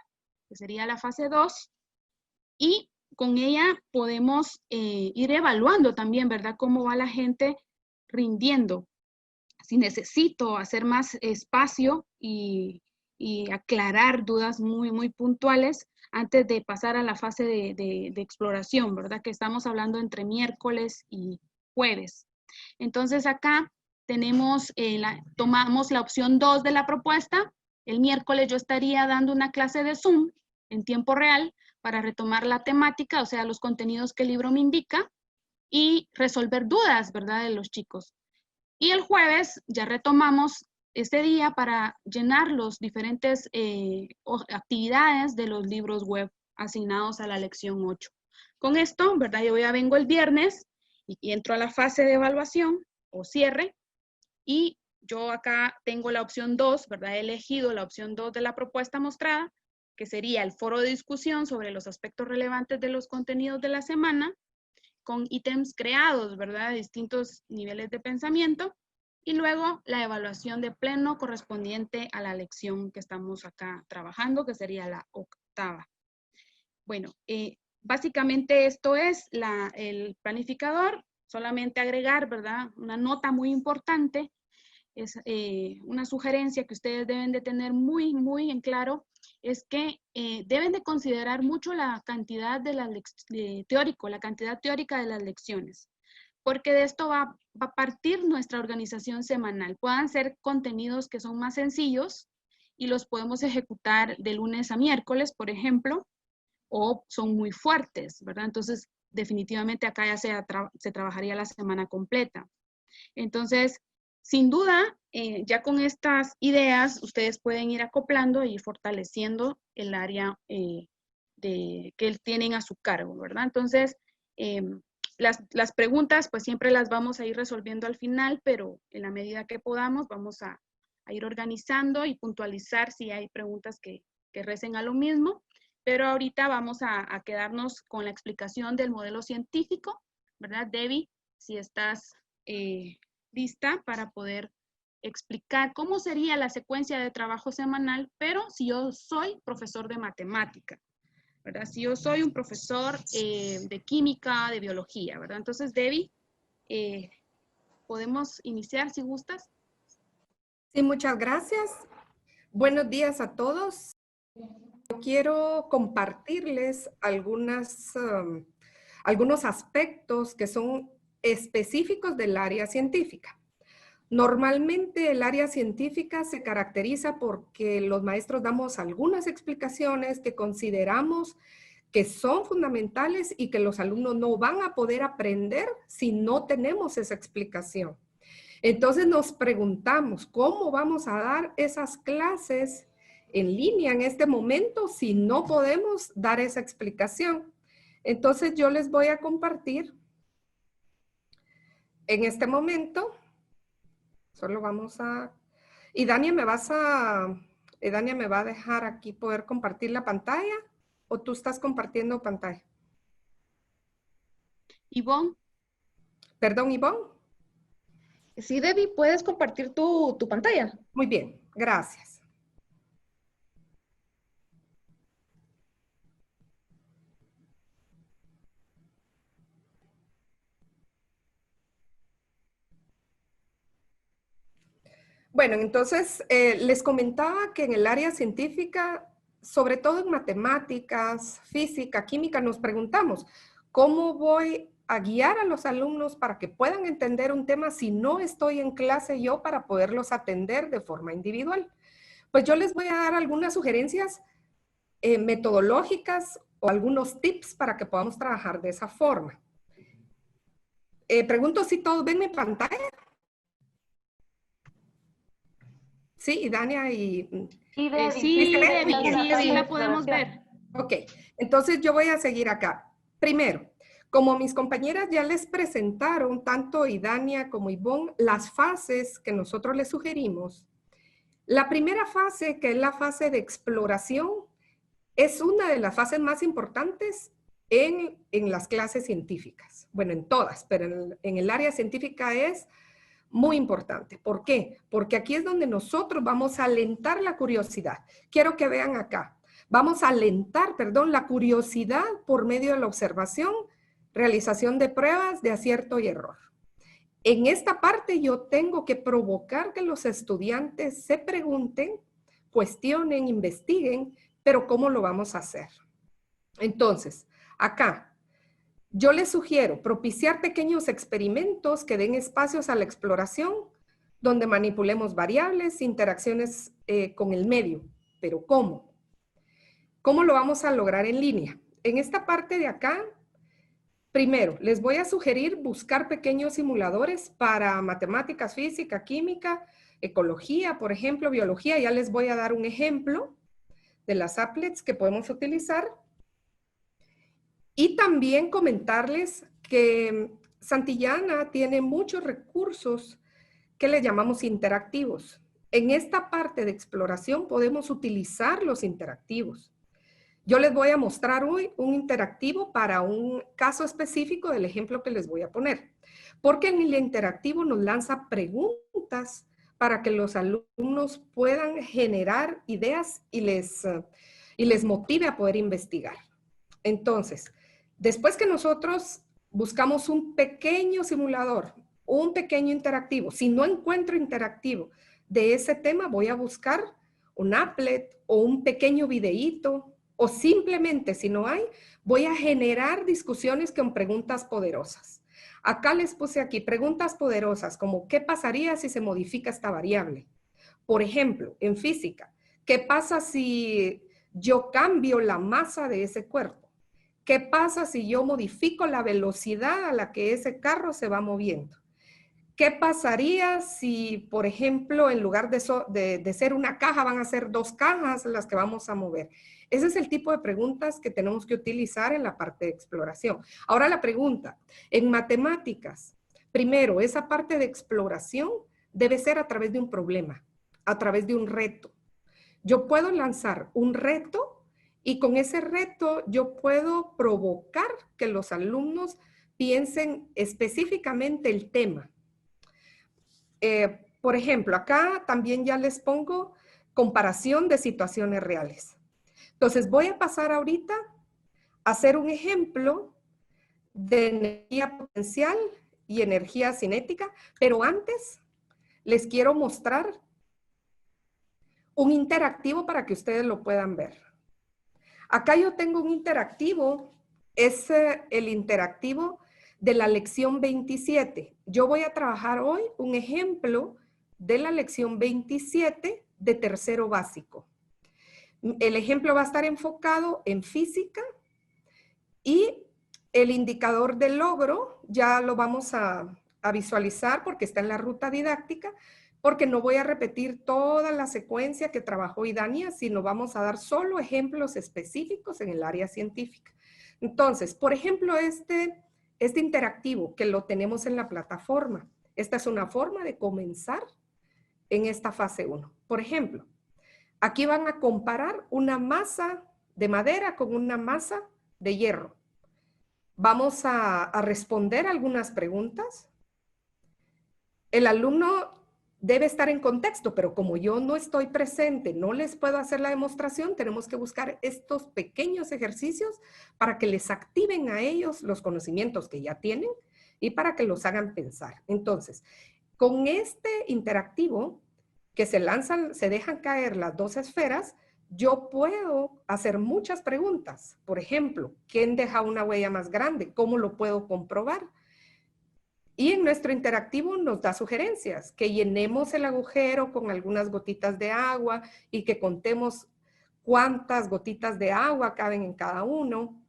que sería la fase 2, y con ella podemos ir evaluando también, ¿verdad? Cómo va la gente rindiendo. Si necesito hacer más espacio y aclarar dudas muy puntuales antes de pasar a la fase de exploración, ¿verdad? Que estamos hablando entre miércoles y jueves. Entonces acá tenemos, tomamos la opción 2 de la propuesta. El miércoles yo estaría dando una clase de Zoom en tiempo real para retomar la temática, o sea, los contenidos que el libro me indica y resolver dudas, ¿verdad? De los chicos. Y el jueves ya retomamos este día para llenar los diferentes actividades de los libros web asignados a la lección 8. Con esto, ¿verdad? Yo ya vengo el viernes y entro a la fase de evaluación o cierre y yo acá tengo la opción 2, ¿verdad? He elegido la opción 2 de la propuesta mostrada, que sería el foro de discusión sobre los aspectos relevantes de los contenidos de la semana, con ítems creados, ¿verdad? De distintos niveles de pensamiento. Y luego la evaluación de pleno correspondiente a la lección que estamos acá trabajando, que sería la octava. Bueno, básicamente esto es el planificador. Solamente agregar, ¿verdad? Una nota muy importante. Es una sugerencia que ustedes deben de tener muy en claro, es que deben de considerar mucho la cantidad la cantidad teórica de las lecciones, porque de esto va a partir nuestra organización semanal. Puedan ser contenidos que son más sencillos y los podemos ejecutar de lunes a miércoles, por ejemplo, o son muy fuertes, ¿verdad? Entonces, definitivamente acá ya se trabajaría la semana completa. Entonces, sin duda, ya con estas ideas, ustedes pueden ir acoplando y fortaleciendo el área que tienen a su cargo, ¿verdad? Entonces, las preguntas, pues siempre las vamos a ir resolviendo al final, pero en la medida que podamos, vamos a ir organizando y puntualizar si hay preguntas que recen a lo mismo. Pero ahorita vamos a quedarnos con la explicación del modelo científico, ¿verdad? Debbie, si estás lista para poder explicar cómo sería la secuencia de trabajo semanal, pero si yo soy profesor de matemática, ¿verdad? Si yo soy un profesor de química, de biología, ¿verdad? Entonces, Debbie, podemos iniciar si gustas. Sí, muchas gracias. Buenos días a todos. Yo quiero compartirles algunos aspectos que son específicos del área científica. Normalmente el área científica se caracteriza porque los maestros damos algunas explicaciones que consideramos que son fundamentales y que los alumnos no van a poder aprender si no tenemos esa explicación. Entonces nos preguntamos, ¿cómo vamos a dar esas clases en línea en este momento si no podemos dar esa explicación? Entonces yo les voy a compartir en este momento. Solo vamos a... Y Dania, ¿me va a dejar aquí poder compartir la pantalla? ¿O tú estás compartiendo pantalla? Ivonne. Perdón, Ivonne. Sí, Debbie, ¿puedes compartir tu pantalla? Muy bien, gracias. Bueno, entonces les comentaba que en el área científica, sobre todo en matemáticas, física, química, nos preguntamos, ¿cómo voy a guiar a los alumnos para que puedan entender un tema si no estoy en clase yo para poderlos atender de forma individual? Pues yo les voy a dar algunas sugerencias metodológicas o algunos tips para que podamos trabajar de esa forma. Pregunto si todos ven mi pantalla. Sí, y Dania y... Y Debbie, Sí, ¿se ve? Debbie, Muy bien. sí la Sí. podemos ver. Ok, entonces yo voy a seguir acá. Primero, como mis compañeras ya les presentaron, tanto Idania como Ivonne, las fases que nosotros les sugerimos, la primera fase, que es la fase de exploración, es una de las fases más importantes en las clases científicas. Bueno, en todas, pero en el área científica es muy importante. ¿Por qué? Porque aquí es donde nosotros vamos a alentar la curiosidad. Quiero que vean acá. Vamos a alentar, perdón, la curiosidad por medio de la observación, realización de pruebas de acierto y error. En esta parte yo tengo que provocar que los estudiantes se pregunten, cuestionen, investiguen, pero ¿cómo lo vamos a hacer? Entonces, acá, yo les sugiero propiciar pequeños experimentos que den espacios a la exploración, donde manipulemos variables, interacciones con el medio. ¿Pero cómo? ¿Cómo lo vamos a lograr en línea? En esta parte de acá, primero, les voy a sugerir buscar pequeños simuladores para matemáticas, física, química, ecología, por ejemplo, biología. Ya les voy a dar un ejemplo de las applets que podemos utilizar. Y también comentarles que Santillana tiene muchos recursos que le llamamos interactivos. En esta parte de exploración podemos utilizar los interactivos. Yo les voy a mostrar hoy un interactivo para un caso específico del ejemplo que les voy a poner. Porque en el interactivo nos lanza preguntas para que los alumnos puedan generar ideas y les motive a poder investigar. Entonces, después que nosotros buscamos un pequeño simulador, un pequeño interactivo, si no encuentro interactivo de ese tema, voy a buscar un applet o un pequeño videíto, o simplemente, si no hay, voy a generar discusiones con preguntas poderosas. Acá les puse aquí preguntas poderosas como ¿qué pasaría si se modifica esta variable? Por ejemplo, en física, ¿qué pasa si yo cambio la masa de ese cuerpo? ¿Qué pasa si yo modifico la velocidad a la que ese carro se va moviendo? ¿Qué pasaría si, por ejemplo, en lugar de ser una caja, van a ser dos cajas las que vamos a mover? Ese es el tipo de preguntas que tenemos que utilizar en la parte de exploración. Ahora la pregunta, en matemáticas, primero, esa parte de exploración debe ser a través de un problema, a través de un reto. Yo puedo lanzar un reto y con ese reto yo puedo provocar que los alumnos piensen específicamente el tema. Por ejemplo, acá también ya les pongo comparación de situaciones reales. Entonces voy a pasar ahorita a hacer un ejemplo de energía potencial y energía cinética, pero antes les quiero mostrar un interactivo para que ustedes lo puedan ver. Acá yo tengo un interactivo, es el interactivo de la lección 27. Yo voy a trabajar hoy un ejemplo de la lección 27 de tercero básico. El ejemplo va a estar enfocado en física y el indicador de logro ya lo vamos a visualizar porque está en la ruta didáctica, porque no voy a repetir toda la secuencia que trabajó Idania, sino vamos a dar solo ejemplos específicos en el área científica. Entonces, por ejemplo, este interactivo que lo tenemos en la plataforma, esta es una forma de comenzar en esta fase 1. Por ejemplo, aquí van a comparar una masa de madera con una masa de hierro. Vamos a responder algunas preguntas. El alumno debe estar en contexto, pero como yo no estoy presente, no les puedo hacer la demostración, tenemos que buscar estos pequeños ejercicios para que les activen a ellos los conocimientos que ya tienen y para que los hagan pensar. Entonces, con este interactivo que se dejan caer las dos esferas, yo puedo hacer muchas preguntas. Por ejemplo, ¿quién deja una huella más grande? ¿Cómo lo puedo comprobar? Y en nuestro interactivo nos da sugerencias, que llenemos el agujero con algunas gotitas de agua y que contemos cuántas gotitas de agua caben en cada uno.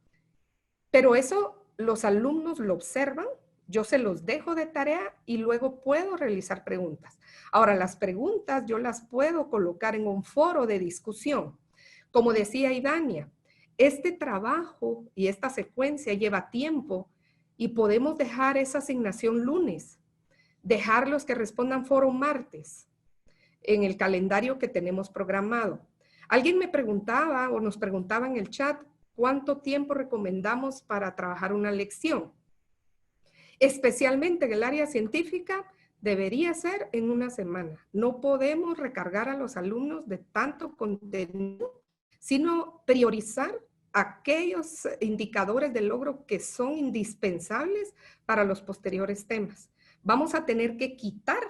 Pero eso los alumnos lo observan Yo se los dejo de tarea y luego puedo realizar preguntas. Ahora, las preguntas yo las puedo colocar en un foro de discusión. Como decía Idania, este trabajo y esta secuencia lleva tiempo y podemos dejar esa asignación lunes, dejarlos que respondan foro martes en el calendario que tenemos programado. Alguien me preguntaba o nos preguntaba en el chat, ¿cuánto tiempo recomendamos para trabajar una lección? Especialmente en el área científica, debería ser en una semana. No podemos recargar a los alumnos de tanto contenido, sino priorizar aquellos indicadores de logro que son indispensables para los posteriores temas. Vamos a tener que quitar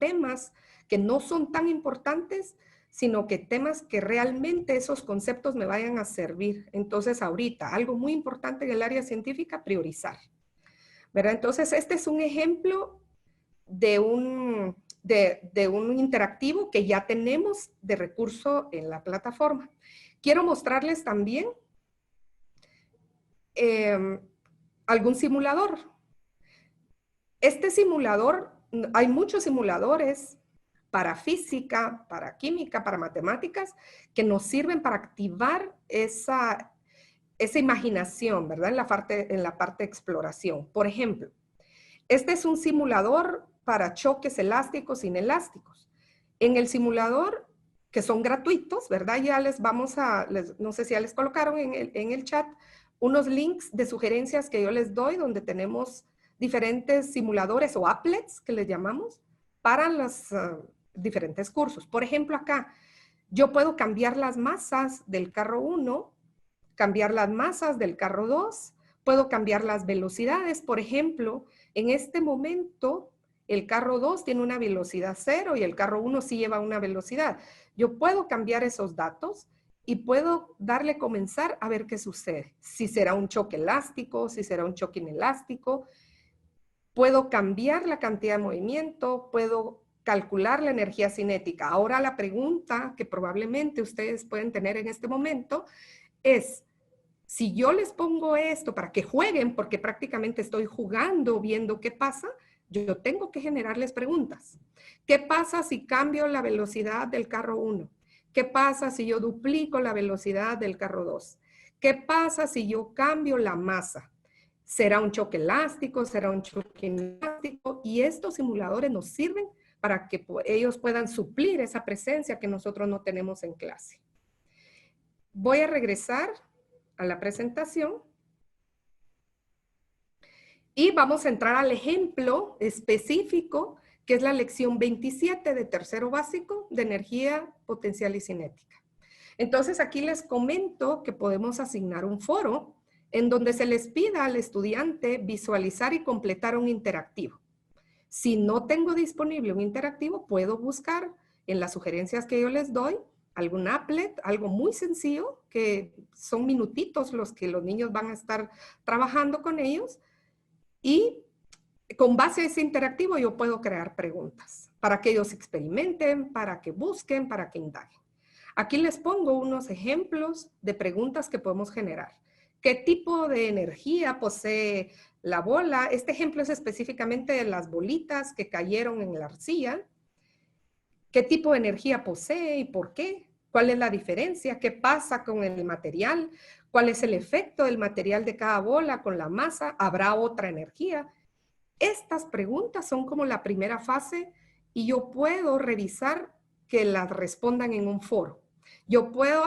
temas que no son tan importantes, sino que temas que realmente esos conceptos me vayan a servir. Entonces, ahorita, algo muy importante en el área científica, priorizar, ¿verdad? Entonces, este es un ejemplo de un interactivo que ya tenemos de recurso en la plataforma. Quiero mostrarles también algún simulador. Este simulador, hay muchos simuladores para física, para química, para matemáticas, que nos sirven para activar esa imaginación, ¿verdad? En la parte de exploración. Por ejemplo, este es un simulador para choques elásticos e inelásticos. En el simulador, que son gratuitos, ¿verdad? Ya les vamos a, no sé si ya les colocaron en el chat unos links de sugerencias que yo les doy, donde tenemos diferentes simuladores o applets, que les llamamos, para los diferentes cursos. Por ejemplo, acá, yo puedo cambiar las masas del carro 1, cambiar las masas del carro 2, puedo cambiar las velocidades. Por ejemplo, en este momento, el carro 2 tiene una velocidad 0 y el carro 1 sí lleva una velocidad. Yo puedo cambiar esos datos y puedo darle comenzar a ver qué sucede. Si será un choque elástico, si será un choque inelástico. Puedo cambiar la cantidad de movimiento, puedo calcular la energía cinética. Ahora la pregunta que probablemente ustedes pueden tener en este momento es, si yo les pongo esto para que jueguen, porque prácticamente estoy jugando, viendo qué pasa, yo tengo que generarles preguntas. ¿Qué pasa si cambio la velocidad del carro 1? ¿Qué pasa si yo duplico la velocidad del carro 2? ¿Qué pasa si yo cambio la masa? ¿Será un choque elástico? ¿Será un choque inelástico? Y estos simuladores nos sirven para que ellos puedan suplir esa presencia que nosotros no tenemos en clase. Voy a regresar a la presentación y vamos a entrar al ejemplo específico, que es la lección 27 de tercero básico de energía potencial y cinética. Entonces aquí les comento que podemos asignar un foro en donde se les pida al estudiante visualizar y completar un interactivo. Si no tengo disponible un interactivo, puedo buscar en las sugerencias que yo les doy algún applet, algo muy sencillo, que son minutitos los que los niños van a estar trabajando con ellos, y con base a ese interactivo yo puedo crear preguntas para que ellos experimenten, para que busquen, para que indaguen. Aquí les pongo unos ejemplos de preguntas que podemos generar. ¿Qué tipo de energía posee la bola? Este ejemplo es específicamente de las bolitas que cayeron en la arcilla. ¿Qué tipo de energía posee y por qué? ¿Cuál es la diferencia? ¿Qué pasa con el material? ¿Cuál es el efecto del material de cada bola con la masa? ¿Habrá otra energía? Estas preguntas son como la primera fase y yo puedo revisar que las respondan en un foro.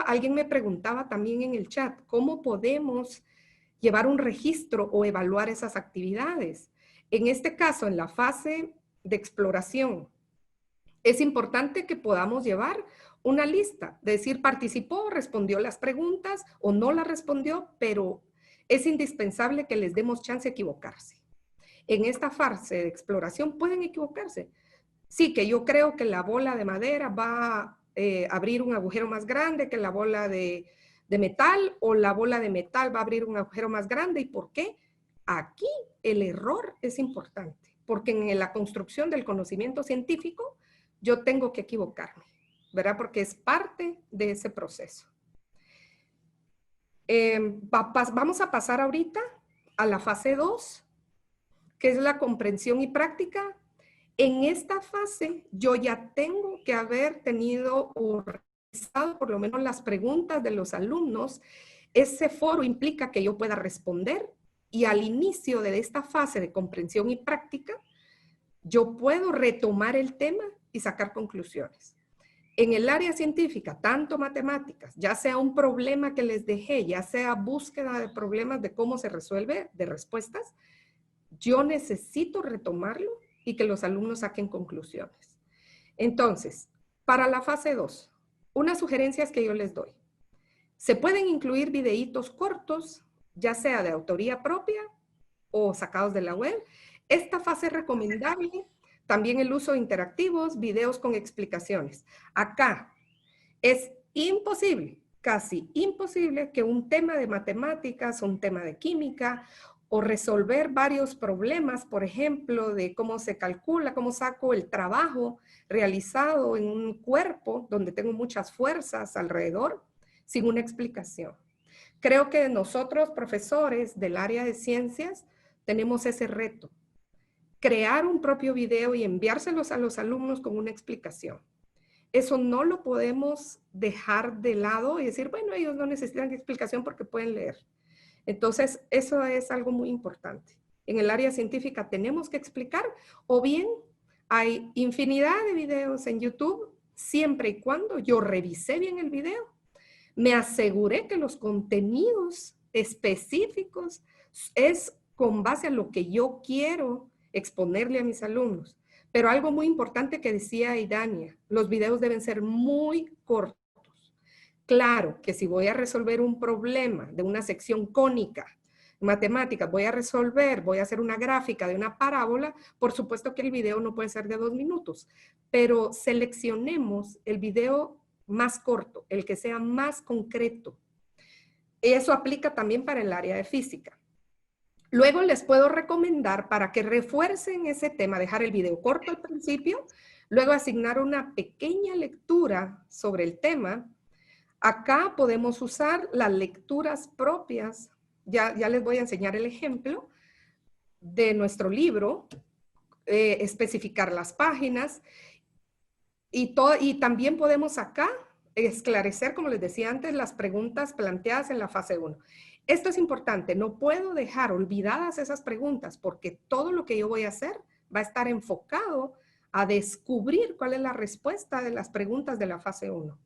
Alguien me preguntaba también en el chat, ¿cómo podemos llevar un registro o evaluar esas actividades? En este caso, en la fase de exploración, es importante que podamos llevar una lista, de decir, participó, respondió las preguntas o no las respondió, pero es indispensable que les demos chance de equivocarse. En esta fase de exploración pueden equivocarse. Sí, que yo creo que la bola de madera va a abrir un agujero más grande que la bola de metal, o la bola de metal va a abrir un agujero más grande. ¿Y por qué? Aquí el error es importante, porque en la construcción del conocimiento científico yo tengo que equivocarme, ¿verdad? Porque es parte de ese proceso. Vamos a pasar ahorita a la fase 2, que es la comprensión y práctica. En esta fase yo ya tengo que haber tenido o revisado por lo menos las preguntas de los alumnos. Ese foro implica que yo pueda responder y al inicio de esta fase de comprensión y práctica, yo puedo retomar el tema y sacar conclusiones. En el área científica, tanto matemáticas, ya sea un problema que les dejé, ya sea búsqueda de problemas de cómo se resuelve, de respuestas, yo necesito retomarlo y que los alumnos saquen conclusiones. Entonces, para la fase 2, unas sugerencias que yo les doy. Se pueden incluir videitos cortos, ya sea de autoría propia o sacados de la web. Esta fase es recomendable. También el uso de interactivos, videos con explicaciones. Acá es imposible, casi imposible, que un tema de matemáticas, un tema de química o resolver varios problemas, por ejemplo, de cómo se calcula, cómo saco el trabajo realizado en un cuerpo donde tengo muchas fuerzas alrededor, sin una explicación. Creo que nosotros, profesores del área de ciencias, tenemos ese reto. Crear un propio video y enviárselos a los alumnos con una explicación. Eso no lo podemos dejar de lado y decir, bueno, ellos no necesitan explicación porque pueden leer. Entonces, eso es algo muy importante. En el área científica tenemos que explicar, o bien hay infinidad de videos en YouTube, siempre y cuando yo revisé bien el video, me aseguré que los contenidos específicos es con base a lo que yo quiero exponerle a mis alumnos. Pero algo muy importante que decía Idania, los videos deben ser muy cortos. Claro que si voy a resolver un problema de una sección cónica, matemáticas, voy a hacer una gráfica de una parábola, por supuesto que el video no puede ser de 2 minutos, pero seleccionemos el video más corto, el que sea más concreto. Eso aplica también para el área de física. Luego les puedo recomendar para que refuercen ese tema, dejar el video corto al principio, luego asignar una pequeña lectura sobre el tema. Acá podemos usar las lecturas propias. Ya les voy a enseñar el ejemplo de nuestro libro, especificar las páginas y también podemos acá esclarecer, como les decía antes, las preguntas planteadas en la fase 1. Esto es importante, no puedo dejar olvidadas esas preguntas porque todo lo que yo voy a hacer va a estar enfocado a descubrir cuál es la respuesta de las preguntas de la fase 1.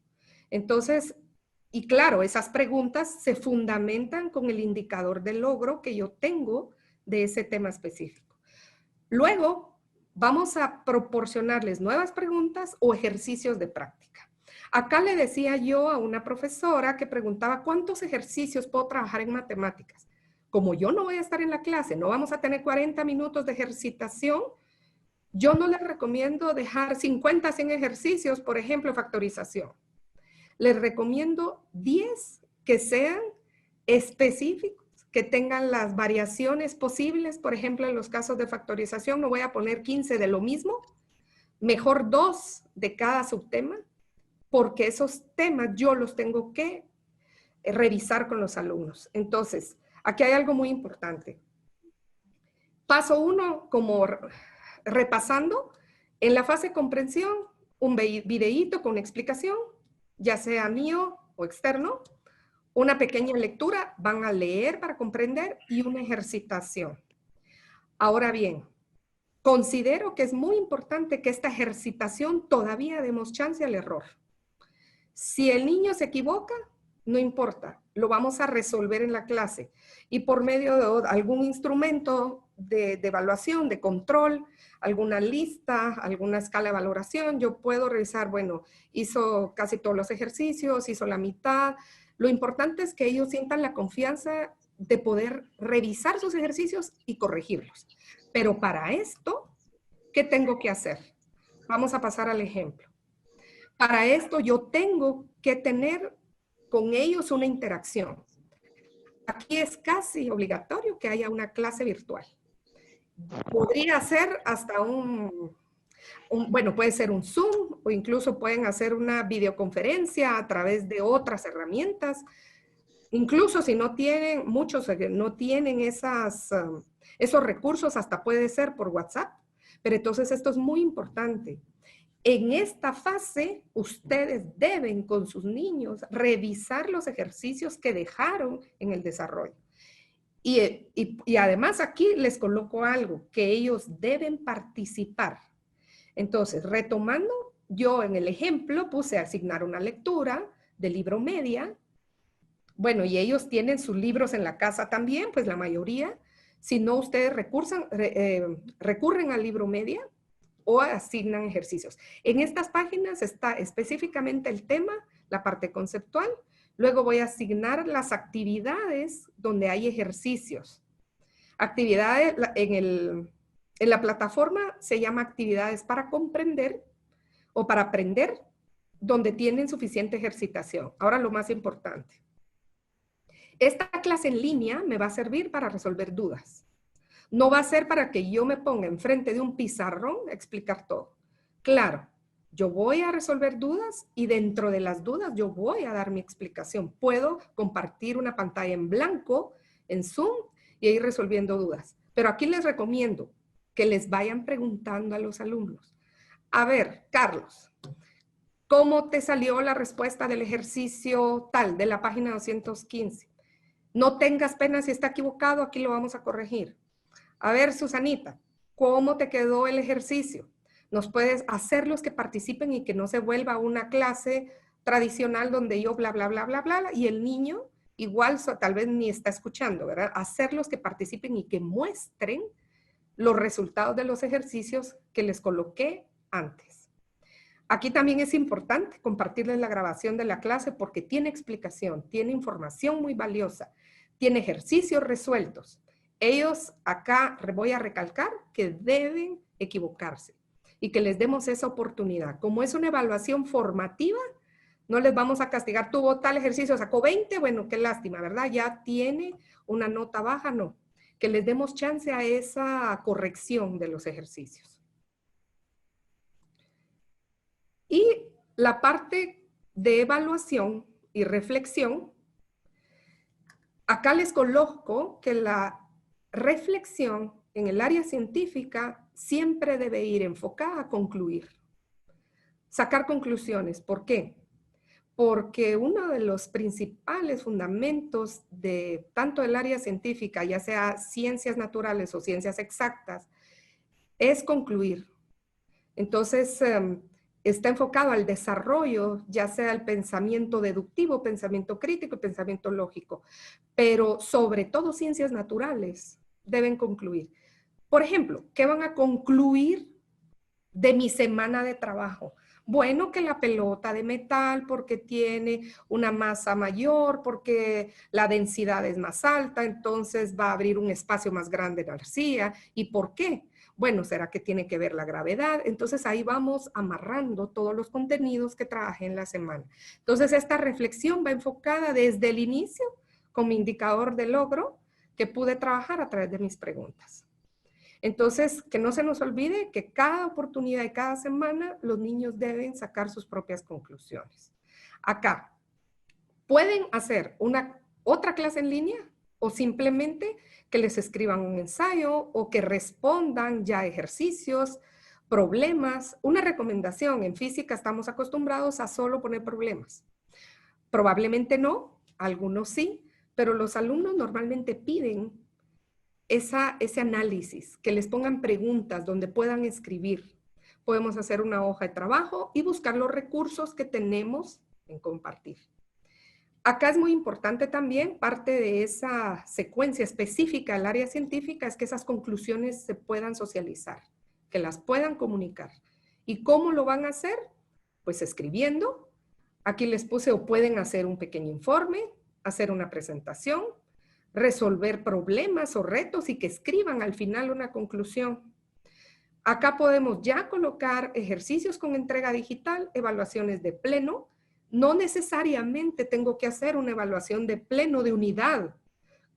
Entonces, y claro, esas preguntas se fundamentan con el indicador de logro que yo tengo de ese tema específico. Luego, vamos a proporcionarles nuevas preguntas o ejercicios de práctica. Acá le decía yo a una profesora que preguntaba cuántos ejercicios puedo trabajar en matemáticas. Como yo no voy a estar en la clase, no vamos a tener 40 minutos de ejercitación, yo no les recomiendo dejar 50, 100 ejercicios, por ejemplo, factorización. Les recomiendo 10 que sean específicos, que tengan las variaciones posibles. Por ejemplo, en los casos de factorización no voy a poner 15 de lo mismo, mejor 2 de cada subtema, porque esos temas yo los tengo que revisar con los alumnos. Entonces, aquí hay algo muy importante. Paso 1, como repasando, en la fase de comprensión, un videíto con explicación, ya sea mío o externo, una pequeña lectura, van a leer para comprender y una ejercitación. Ahora bien, considero que es muy importante que esta ejercitación todavía demos chance al error. Si el niño se equivoca, no importa, lo vamos a resolver en la clase y por medio de algún instrumento de evaluación, de control, alguna lista, alguna escala de valoración, yo puedo revisar, bueno, hizo casi todos los ejercicios, hizo la mitad. Lo importante es que ellos sientan la confianza de poder revisar sus ejercicios y corregirlos. Pero para esto, ¿qué tengo que hacer? Vamos a pasar al ejemplo. Para esto yo tengo que tener con ellos una interacción. Aquí es casi obligatorio que haya una clase virtual. Podría ser hasta bueno, puede ser un Zoom o incluso pueden hacer una videoconferencia a través de otras herramientas. Incluso si no tienen, muchos no tienen esos recursos, hasta puede ser por WhatsApp. Pero entonces esto es muy importante. En esta fase, ustedes deben con sus niños revisar los ejercicios que dejaron en el desarrollo. Y además aquí les coloco algo, que ellos deben participar. Entonces, retomando, yo en el ejemplo puse asignar una lectura de libro media. Bueno, y ellos tienen sus libros en la casa también, pues la mayoría. Si no, ustedes recurren al libro media o asignan ejercicios. En estas páginas está específicamente el tema, la parte conceptual. Luego voy a asignar las actividades donde hay ejercicios. Actividades en la plataforma se llama actividades para comprender o para aprender, donde tienen suficiente ejercitación. Ahora lo más importante. Esta clase en línea me va a servir para resolver dudas. No va a ser para que yo me ponga enfrente de un pizarrón a explicar todo. Claro, yo voy a resolver dudas y dentro de las dudas yo voy a dar mi explicación. Puedo compartir una pantalla en blanco, en Zoom, y ir resolviendo dudas. Pero aquí les recomiendo que les vayan preguntando a los alumnos. A ver, Carlos, ¿cómo te salió la respuesta del ejercicio tal, de la página 215? No tengas pena si está equivocado, aquí lo vamos a corregir. A ver, Susanita, ¿cómo te quedó el ejercicio? Nos puedes hacer los que participen y que no se vuelva una clase tradicional donde yo bla, bla, bla, bla, bla, y el niño igual tal vez ni está escuchando, ¿verdad? Hacerlos que participen y que muestren los resultados de los ejercicios que les coloqué antes. Aquí también es importante compartirles la grabación de la clase porque tiene explicación, tiene información muy valiosa, tiene ejercicios resueltos. Ellos acá voy a recalcar que deben equivocarse y que les demos esa oportunidad. Como es una evaluación formativa, no les vamos a castigar. Tuvo tal ejercicio, sacó 20, bueno, qué lástima, ¿verdad? Ya tiene una nota baja, no. Que les demos chance a esa corrección de los ejercicios. Y la parte de evaluación y reflexión, acá les coloco que la reflexión en el área científica siempre debe ir enfocada a concluir. Sacar conclusiones. ¿Por qué? Porque uno de los principales fundamentos de tanto el área científica, ya sea ciencias naturales o ciencias exactas, es concluir. Entonces, está enfocado al desarrollo, ya sea el pensamiento deductivo, pensamiento crítico y pensamiento lógico. Pero sobre todo ciencias naturales deben concluir. Por ejemplo, ¿qué van a concluir de mi semana de trabajo? Bueno, que la pelota de metal porque tiene una masa mayor, porque la densidad es más alta, entonces va a abrir un espacio más grande en arcilla. ¿Y por qué? Bueno, ¿será que tiene que ver la gravedad? Entonces ahí vamos amarrando todos los contenidos que trabajé en la semana. Entonces esta reflexión va enfocada desde el inicio con mi indicador de logro que pude trabajar a través de mis preguntas. Entonces, que no se nos olvide que cada oportunidad y cada semana los niños deben sacar sus propias conclusiones. Acá, pueden hacer otra clase en línea o simplemente que les escriban un ensayo o que respondan ya ejercicios, problemas. Una recomendación, en física estamos acostumbrados a solo poner problemas. Probablemente no, algunos sí, pero los alumnos normalmente piden ese análisis, que les pongan preguntas donde puedan escribir. Podemos hacer una hoja de trabajo y buscar los recursos que tenemos en compartir. Acá es muy importante también, parte de esa secuencia específica del área científica, es que esas conclusiones se puedan socializar, que las puedan comunicar. ¿Y cómo lo van a hacer? Pues escribiendo. Aquí les puse o pueden hacer un pequeño informe, hacer una presentación, resolver problemas o retos y que escriban al final una conclusión. Acá podemos ya colocar ejercicios con entrega digital, evaluaciones de pleno. No necesariamente tengo que hacer una evaluación de pleno de unidad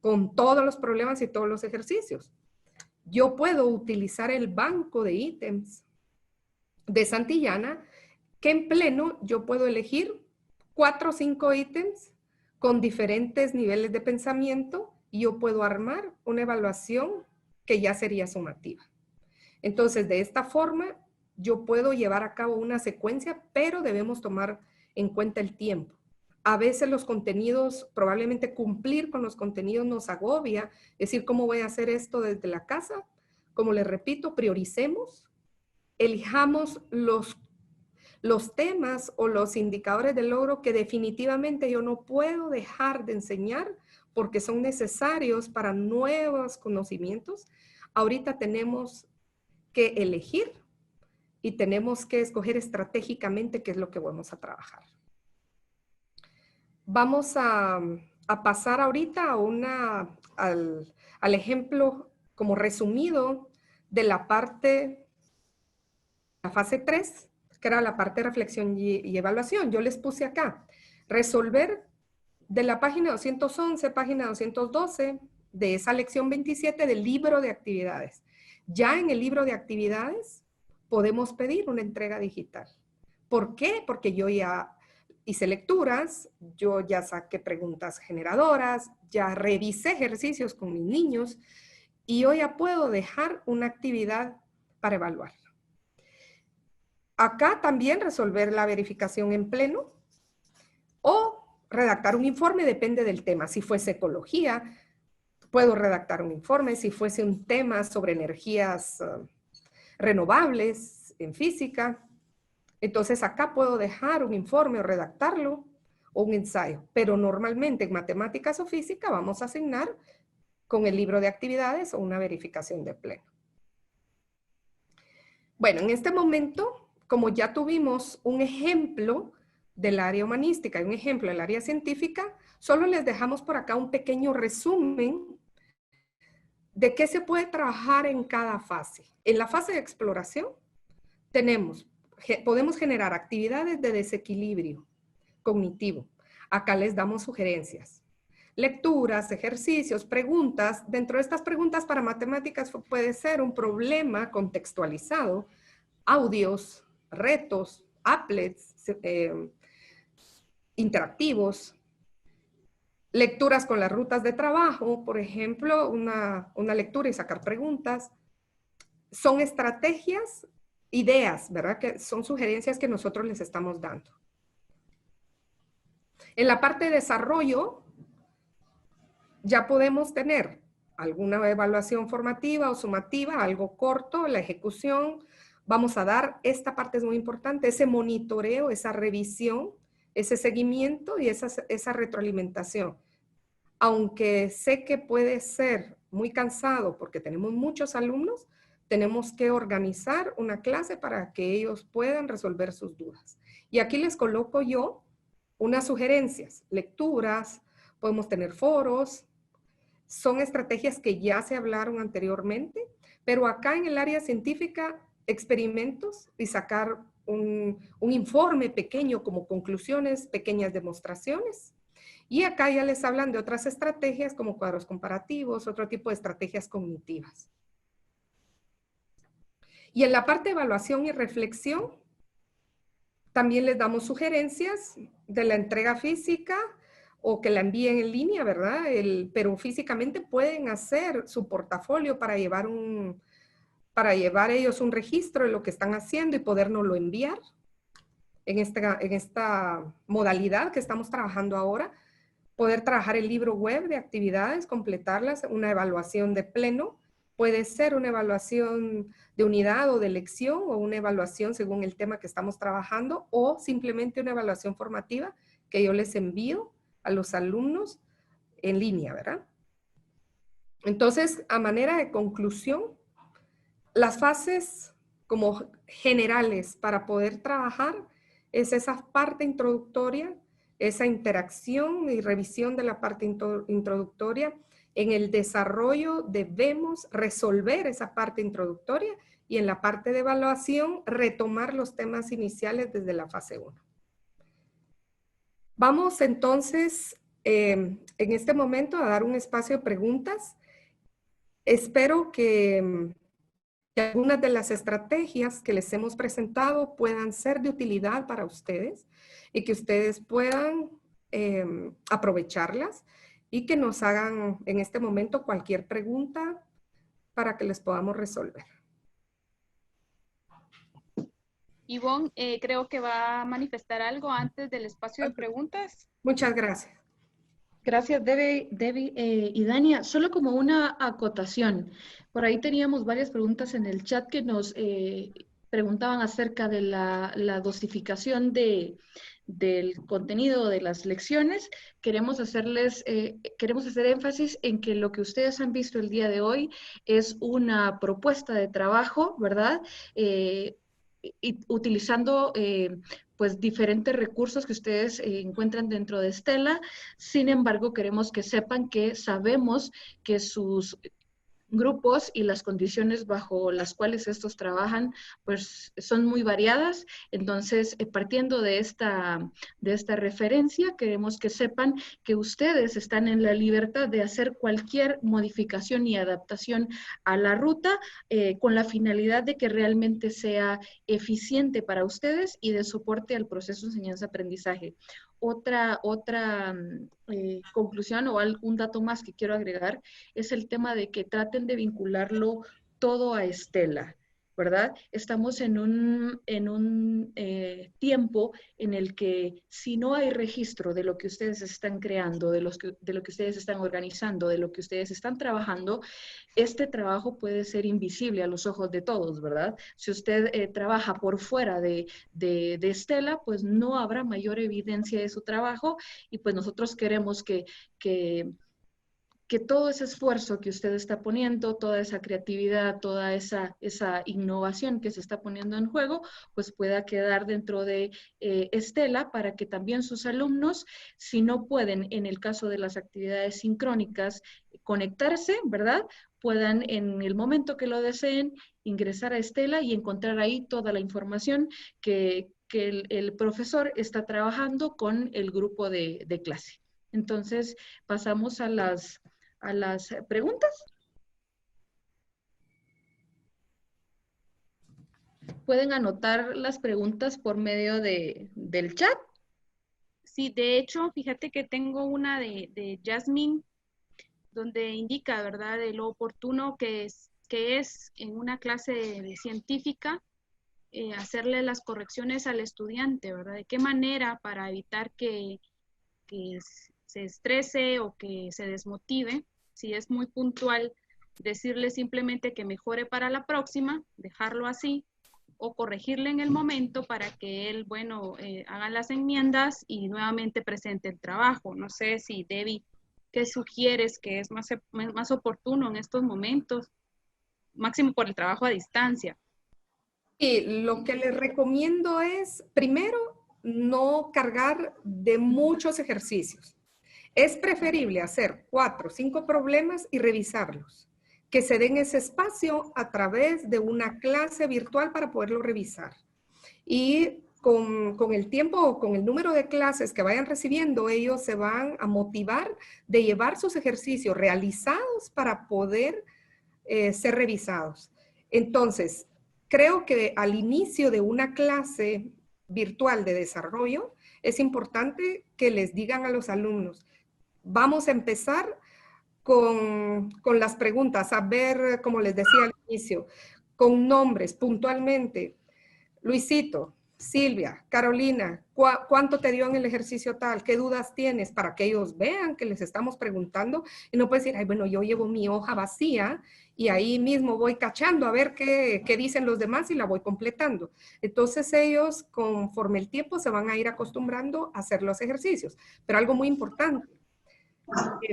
con todos los problemas y todos los ejercicios. Yo puedo utilizar el banco de ítems de Santillana, que en pleno yo puedo elegir 4 o 5 ítems con diferentes niveles de pensamiento, yo puedo armar una evaluación que ya sería sumativa. Entonces, de esta forma, yo puedo llevar a cabo una secuencia, pero debemos tomar en cuenta el tiempo. A veces los contenidos, probablemente cumplir con los contenidos nos agobia, es decir, ¿cómo voy a hacer esto desde la casa? Como les repito, prioricemos, elijamos los temas o los indicadores de logro que definitivamente yo no puedo dejar de enseñar porque son necesarios para nuevos conocimientos. Ahorita tenemos que elegir y tenemos que escoger estratégicamente qué es lo que vamos a trabajar. Vamos a pasar ahorita al ejemplo como resumido de la fase 3, que era la parte de reflexión y evaluación. Yo les puse acá, resolver de la página 211, página 212, de esa lección 27 del libro de actividades. Ya en el libro de actividades podemos pedir una entrega digital. ¿Por qué? Porque yo ya hice lecturas, yo ya saqué preguntas generadoras, ya revisé ejercicios con mis niños y yo ya puedo dejar una actividad para evaluar. Acá también resolver la verificación en pleno o redactar un informe, depende del tema. Si fuese ecología, puedo redactar un informe. Si fuese un tema sobre energías renovables en física, entonces acá puedo dejar un informe o redactarlo o un ensayo. Pero normalmente en matemáticas o física vamos a asignar con el libro de actividades o una verificación de pleno. Bueno, en este momento, como ya tuvimos un ejemplo del área humanística y un ejemplo del área científica, solo les dejamos por acá un pequeño resumen de qué se puede trabajar en cada fase. En la fase de exploración podemos generar actividades de desequilibrio cognitivo. Acá les damos sugerencias. Lecturas, ejercicios, preguntas. Dentro de estas preguntas para matemáticas puede ser un problema contextualizado, audios, retos, applets, interactivos, lecturas con las rutas de trabajo, por ejemplo, una lectura y sacar preguntas. Son estrategias, ideas, ¿verdad? Que son sugerencias que nosotros les estamos dando. En la parte de desarrollo, ya podemos tener alguna evaluación formativa o sumativa, algo corto, la ejecución. Vamos a dar, esta parte es muy importante, ese monitoreo, esa revisión, ese seguimiento y esa retroalimentación. Aunque sé que puede ser muy cansado porque tenemos muchos alumnos, tenemos que organizar una clase para que ellos puedan resolver sus dudas. Y aquí les coloco yo unas sugerencias, lecturas, podemos tener foros, son estrategias que ya se hablaron anteriormente, pero acá en el área científica, experimentos y sacar un informe pequeño como conclusiones, pequeñas demostraciones. Y acá ya les hablan de otras estrategias como cuadros comparativos, otro tipo de estrategias cognitivas. Y en la parte de evaluación y reflexión, también les damos sugerencias de la entrega física o que la envíen en línea, ¿verdad? Pero físicamente pueden hacer su portafolio para llevar ellos un registro de lo que están haciendo y podérnoslo enviar en esta modalidad que estamos trabajando ahora. Poder trabajar el libro web de actividades, completarlas, una evaluación de pleno, puede ser una evaluación de unidad o de lección o una evaluación según el tema que estamos trabajando o simplemente una evaluación formativa que yo les envío a los alumnos en línea, ¿verdad? Entonces, a manera de conclusión, las fases como generales para poder trabajar es esa parte introductoria, esa interacción y revisión de la parte introductoria. En el desarrollo debemos resolver esa parte introductoria y en la parte de evaluación retomar los temas iniciales desde la fase 1. Vamos entonces en este momento a dar un espacio de preguntas. Espero que algunas de las estrategias que les hemos presentado puedan ser de utilidad para ustedes y que ustedes puedan aprovecharlas y que nos hagan en este momento cualquier pregunta para que les podamos resolver. Ivonne, creo que va a manifestar algo antes del espacio de preguntas. Muchas gracias. Gracias, Debbie y Dania. Solo como una acotación. Por ahí teníamos varias preguntas en el chat que nos preguntaban acerca de la dosificación del contenido de las lecciones. Queremos hacer énfasis en que lo que ustedes han visto el día de hoy es una propuesta de trabajo, ¿verdad? Y utilizando pues diferentes recursos que ustedes encuentran dentro de Stella. Sin embargo, queremos que sepan que sabemos que sus grupos y las condiciones bajo las cuales estos trabajan, pues son muy variadas. Entonces, partiendo de esta referencia, queremos que sepan que ustedes están en la libertad de hacer cualquier modificación y adaptación a la ruta con la finalidad de que realmente sea eficiente para ustedes y de soporte al proceso de enseñanza-aprendizaje. Otra conclusión o algún dato más que quiero agregar es el tema de que traten de vincularlo todo a Stella, ¿verdad? Estamos en un tiempo en el que si no hay registro de lo que ustedes están creando, de lo que ustedes están organizando, de lo que ustedes están trabajando, este trabajo puede ser invisible a los ojos de todos, ¿verdad? Si usted trabaja por fuera de Stella, pues no habrá mayor evidencia de su trabajo y pues nosotros queremos que todo ese esfuerzo que usted está poniendo, toda esa creatividad, toda esa innovación que se está poniendo en juego, pues pueda quedar dentro de Stella para que también sus alumnos, si no pueden, en el caso de las actividades sincrónicas, conectarse, ¿verdad? Puedan en el momento que lo deseen ingresar a Stella y encontrar ahí toda la información que el profesor está trabajando con el grupo de clase. Entonces, pasamos a las preguntas. Pueden anotar las preguntas por medio del chat. Sí, de hecho, fíjate que tengo una de Jasmine, donde indica, ¿verdad?, de lo oportuno que es en una clase de científica hacerle las correcciones al estudiante, ¿verdad? De qué manera para evitar que se estrese o que se desmotive. Si es muy puntual, decirle simplemente que mejore para la próxima, dejarlo así, o corregirle en el momento para que él, bueno, haga las enmiendas y nuevamente presente el trabajo. No sé si, Debbie, ¿qué sugieres que es más oportuno en estos momentos? Máximo por el trabajo a distancia. Y lo que les recomiendo es, primero, no cargar de muchos ejercicios. Es preferible hacer 4 o 5 problemas y revisarlos, que se den ese espacio a través de una clase virtual para poderlo revisar. Y con el tiempo o con el número de clases que vayan recibiendo, ellos se van a motivar de llevar sus ejercicios realizados para poder ser revisados. Entonces, creo que al inicio de una clase virtual de desarrollo, es importante que les digan a los alumnos, vamos a empezar con las preguntas, a ver, como les decía al inicio, con nombres puntualmente. Luisito, Silvia, Carolina, ¿cuánto te dio en el ejercicio tal? ¿Qué dudas tienes? Para que ellos vean que les estamos preguntando y no puedes decir, ay, bueno, yo llevo mi hoja vacía y ahí mismo voy cachando a ver qué dicen los demás y la voy completando. Entonces ellos, conforme el tiempo, se van a ir acostumbrando a hacer los ejercicios. Pero algo muy importante,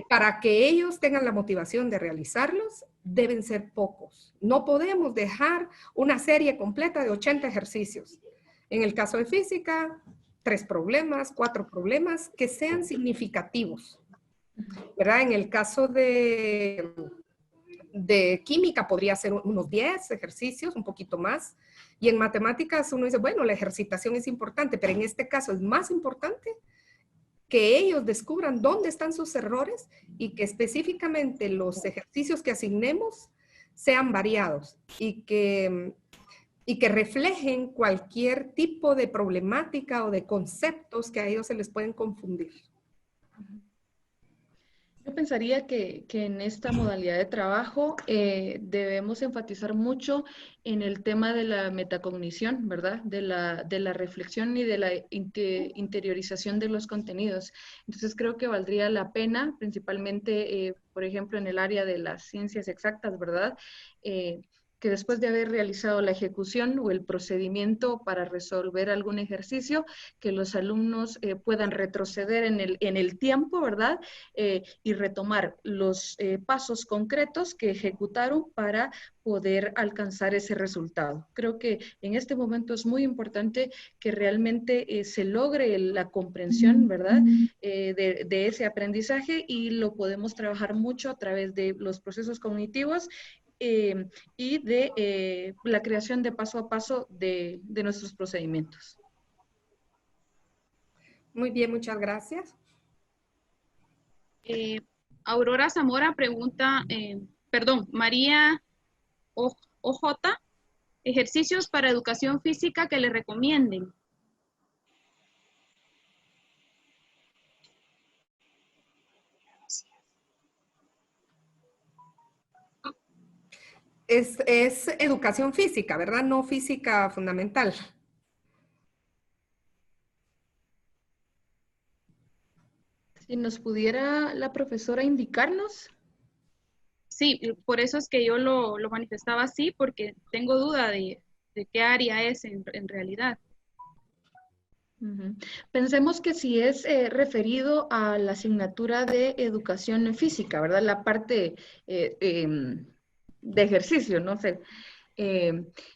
para que ellos tengan la motivación de realizarlos, deben ser pocos. No podemos dejar una serie completa de 80 ejercicios. En el caso de física, 3 problemas, 4 problemas que sean significativos, ¿verdad? En el caso de química podría ser unos 10 ejercicios, un poquito más. Y en matemáticas uno dice, bueno, la ejercitación es importante, pero en este caso es más importante que ellos descubran dónde están sus errores y que específicamente los ejercicios que asignemos sean variados y que reflejen cualquier tipo de problemática o de conceptos que a ellos se les pueden confundir. Yo pensaría que en esta modalidad de trabajo debemos enfatizar mucho en el tema de la metacognición, ¿verdad? De la reflexión y de la interiorización de los contenidos. Entonces creo que valdría la pena, principalmente, por ejemplo, en el área de las ciencias exactas, ¿verdad? Que después de haber realizado la ejecución o el procedimiento para resolver algún ejercicio, que los alumnos puedan retroceder en el tiempo, ¿verdad? Y retomar los pasos concretos que ejecutaron para poder alcanzar ese resultado. Creo que en este momento es muy importante que realmente se logre la comprensión, ¿verdad? De ese aprendizaje, y lo podemos trabajar mucho a través de los procesos cognitivos y de la creación de paso a paso de nuestros procedimientos. Muy bien, muchas gracias. Aurora Zamora pregunta, María OJ, ejercicios para educación física que le recomienden. Es educación física, ¿verdad? No física fundamental. Si nos pudiera la profesora indicarnos. Sí, por eso es que yo lo manifestaba así, porque tengo duda de qué área es en realidad. Pensemos que si es referido a la asignatura de educación física, ¿verdad? La parte de ejercicio, no sé.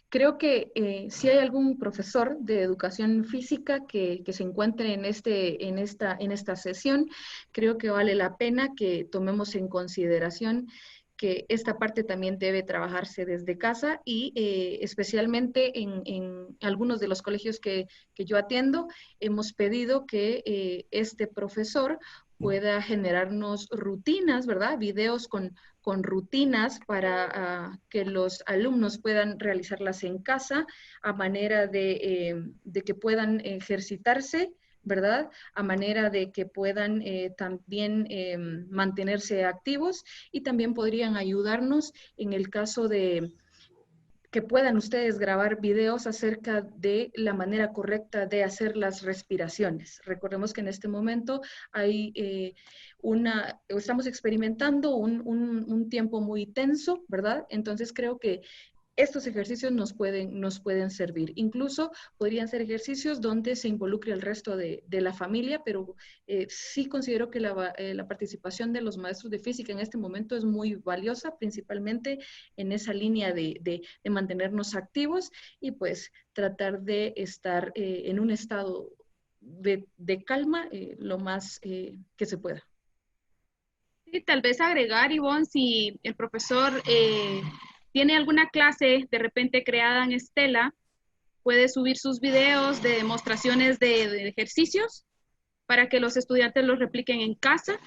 Creo que si hay algún profesor de educación física que se encuentre en esta sesión, creo que vale la pena que tomemos en consideración que esta parte también debe trabajarse desde casa y especialmente en algunos de los colegios que yo atiendo, hemos pedido que este profesor pueda generarnos rutinas, ¿verdad? Videos con rutinas para que los alumnos puedan realizarlas en casa a manera de que puedan ejercitarse, ¿verdad? A manera de que puedan también mantenerse activos, y también podrían ayudarnos en el caso de que puedan ustedes grabar videos acerca de la manera correcta de hacer las respiraciones. Recordemos que en este momento hay estamos experimentando un tiempo muy tenso, ¿verdad? Entonces creo que estos ejercicios nos pueden servir. Incluso podrían ser ejercicios donde se involucre el resto de la familia, pero sí considero que la participación de los maestros de física en este momento es muy valiosa, principalmente en esa línea de mantenernos activos y pues tratar de estar en un estado de calma lo más que se pueda. Sí, tal vez agregar, Ivonne, si el profesor tiene alguna clase de repente creada en Stella, puede subir sus videos de demostraciones de ejercicios para que los estudiantes los repliquen en casa,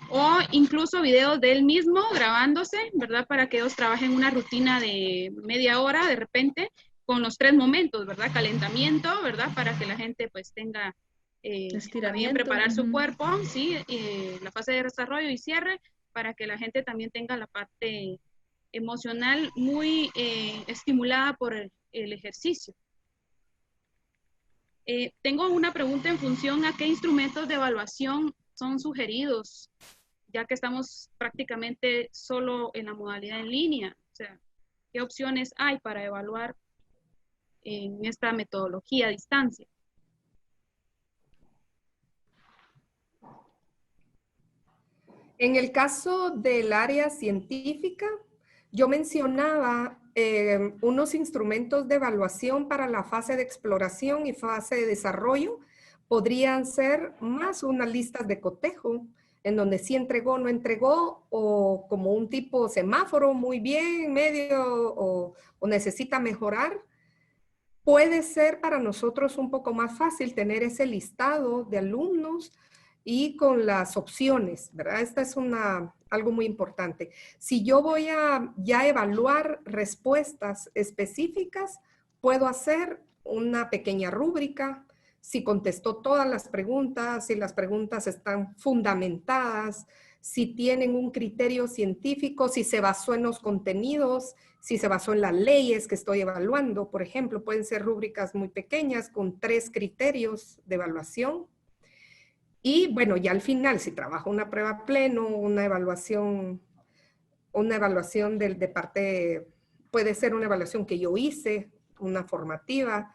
o incluso videos de él mismo grabándose, ¿verdad? Para que ellos trabajen una rutina de media hora de repente con los 3 momentos, ¿verdad? Calentamiento, ¿verdad? Para que la gente pues tenga también preparar su cuerpo, ¿sí? La fase de desarrollo y cierre, para que la gente también tenga la parte emocional muy estimulada por el ejercicio. Tengo una pregunta en función a qué instrumentos de evaluación son sugeridos, ya que estamos prácticamente solo en la modalidad en línea. O sea, ¿qué opciones hay para evaluar en esta metodología a distancia? En el caso del área científica, yo mencionaba unos instrumentos de evaluación para la fase de exploración y fase de desarrollo. Podrían ser más unas listas de cotejo, en donde sí entregó, no entregó, o como un tipo semáforo, muy bien, medio, o necesita mejorar. Puede ser para nosotros un poco más fácil tener ese listado de alumnos y con las opciones, ¿verdad? Esta es algo muy importante. Si yo voy a ya evaluar respuestas específicas, puedo hacer una pequeña rúbrica. si contestó todas las preguntas, si las preguntas están fundamentadas, si tienen un criterio científico, si se basó en los contenidos, si se basó en las leyes que estoy evaluando. Por ejemplo, pueden ser rúbricas muy pequeñas con 3 criterios de evaluación. Y bueno, ya al final, si trabajo una prueba pleno, una evaluación de parte, puede ser una evaluación que yo hice, una formativa,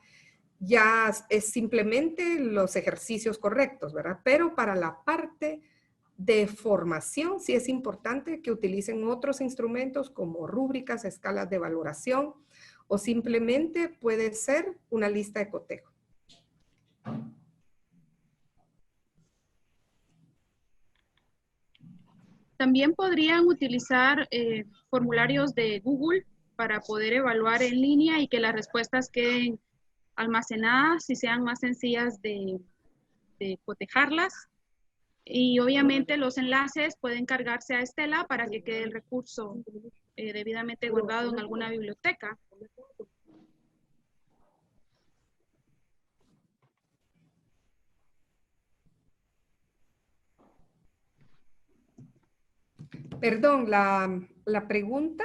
ya es simplemente los ejercicios correctos, ¿verdad? Pero para la parte de formación sí es importante que utilicen otros instrumentos como rúbricas, escalas de valoración, o simplemente puede ser una lista de cotejo. También podrían utilizar formularios de Google para poder evaluar en línea y que las respuestas queden almacenadas y sean más sencillas de cotejarlas. Y obviamente los enlaces pueden cargarse a Estela para que quede el recurso debidamente guardado en alguna biblioteca. Perdón, la pregunta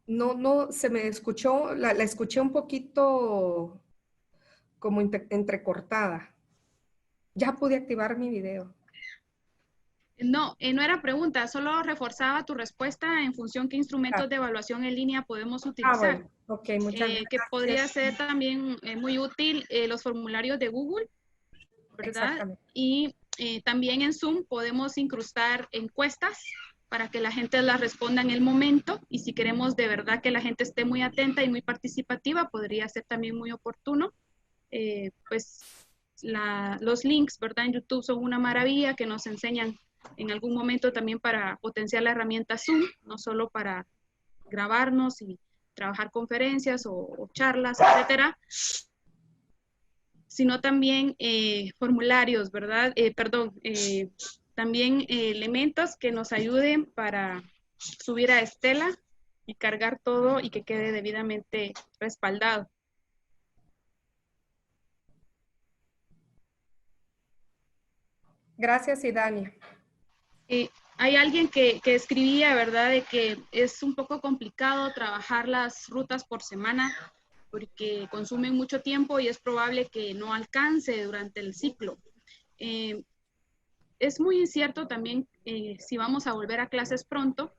no se me escuchó, la escuché un poquito como entrecortada. Ya pude activar mi video. No, no era pregunta, solo reforzaba tu respuesta en función qué instrumentos de evaluación en línea podemos utilizar. Bueno, ok, muchas gracias. Que podría ser también muy útil los formularios de Google, ¿verdad? Exactamente. Y también en Zoom podemos incrustar encuestas para que la gente las responda en el momento, y si queremos de verdad que la gente esté muy atenta y muy participativa, podría ser también muy oportuno. Pues los links, ¿verdad? En YouTube son una maravilla que nos enseñan en algún momento también para potenciar la herramienta Zoom, no solo para grabarnos y trabajar conferencias o charlas, etcétera, sino también formularios, ¿verdad? También elementos que nos ayuden para subir a Estela y cargar todo y que quede debidamente respaldado. Gracias, Idania. Hay alguien que escribía, ¿verdad?, de que es un poco complicado trabajar las rutas por semana porque consumen mucho tiempo y es probable que no alcance durante el ciclo. Es muy incierto también si vamos a volver a clases pronto,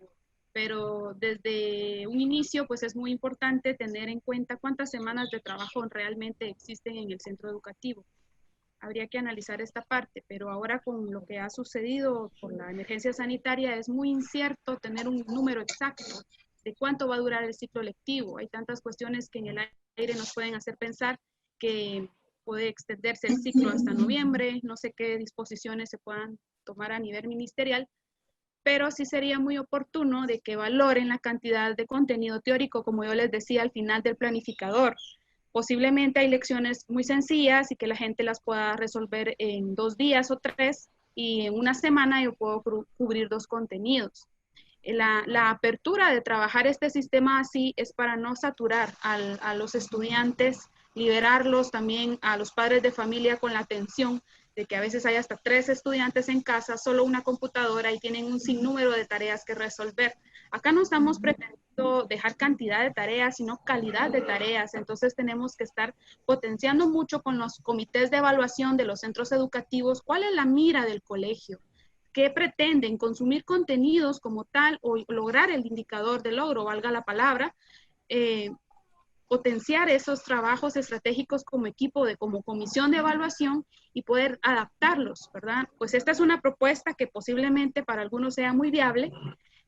pero desde un inicio pues es muy importante tener en cuenta cuántas semanas de trabajo realmente existen en el centro educativo. Habría que analizar esta parte, pero ahora con lo que ha sucedido por la emergencia sanitaria es muy incierto tener un número exacto de cuánto va a durar el ciclo lectivo. Hay tantas cuestiones que en el aire nos pueden hacer pensar que puede extenderse el ciclo hasta noviembre, no sé qué disposiciones se puedan tomar a nivel ministerial, pero sí sería muy oportuno de que valoren la cantidad de contenido teórico, como yo les decía al final del planificador. Posiblemente hay lecciones muy sencillas y que la gente las pueda resolver en 2 días o 3, y en una semana yo puedo cubrir 2 contenidos. La apertura de trabajar este sistema así es para no saturar a los estudiantes, liberarlos también a los padres de familia con la atención de que a veces hay hasta 3 estudiantes en casa, solo una computadora y tienen un sinnúmero de tareas que resolver. Acá no estamos pretendiendo dejar cantidad de tareas, sino calidad de tareas. Entonces tenemos que estar potenciando mucho con los comités de evaluación de los centros educativos cuál es la mira del colegio, qué pretenden, consumir contenidos como tal o lograr el indicador de logro, valga la palabra, potenciar esos trabajos estratégicos como equipo, como comisión de evaluación y poder adaptarlos, ¿verdad? Pues esta es una propuesta que posiblemente para algunos sea muy viable,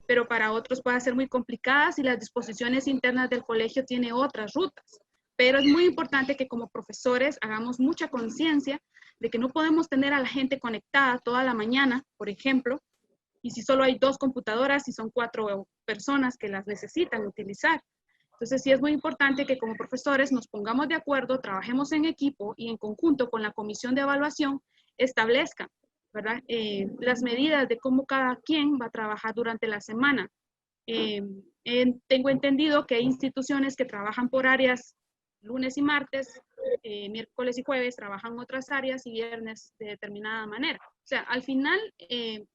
pero para otros pueda ser muy complicada si las disposiciones internas del colegio tienen otras rutas. Pero es muy importante que como profesores hagamos mucha conciencia de que no podemos tener a la gente conectada toda la mañana, por ejemplo, y si solo hay 2 computadoras y son 4 personas que las necesitan utilizar. Entonces sí es muy importante que como profesores nos pongamos de acuerdo, trabajemos en equipo y en conjunto con la comisión de evaluación establezcan, ¿verdad? Las medidas de cómo cada quien va a trabajar durante la semana. Tengo entendido que hay instituciones que trabajan por áreas lunes y martes, miércoles y jueves trabajan otras áreas y viernes de determinada manera. O sea, al final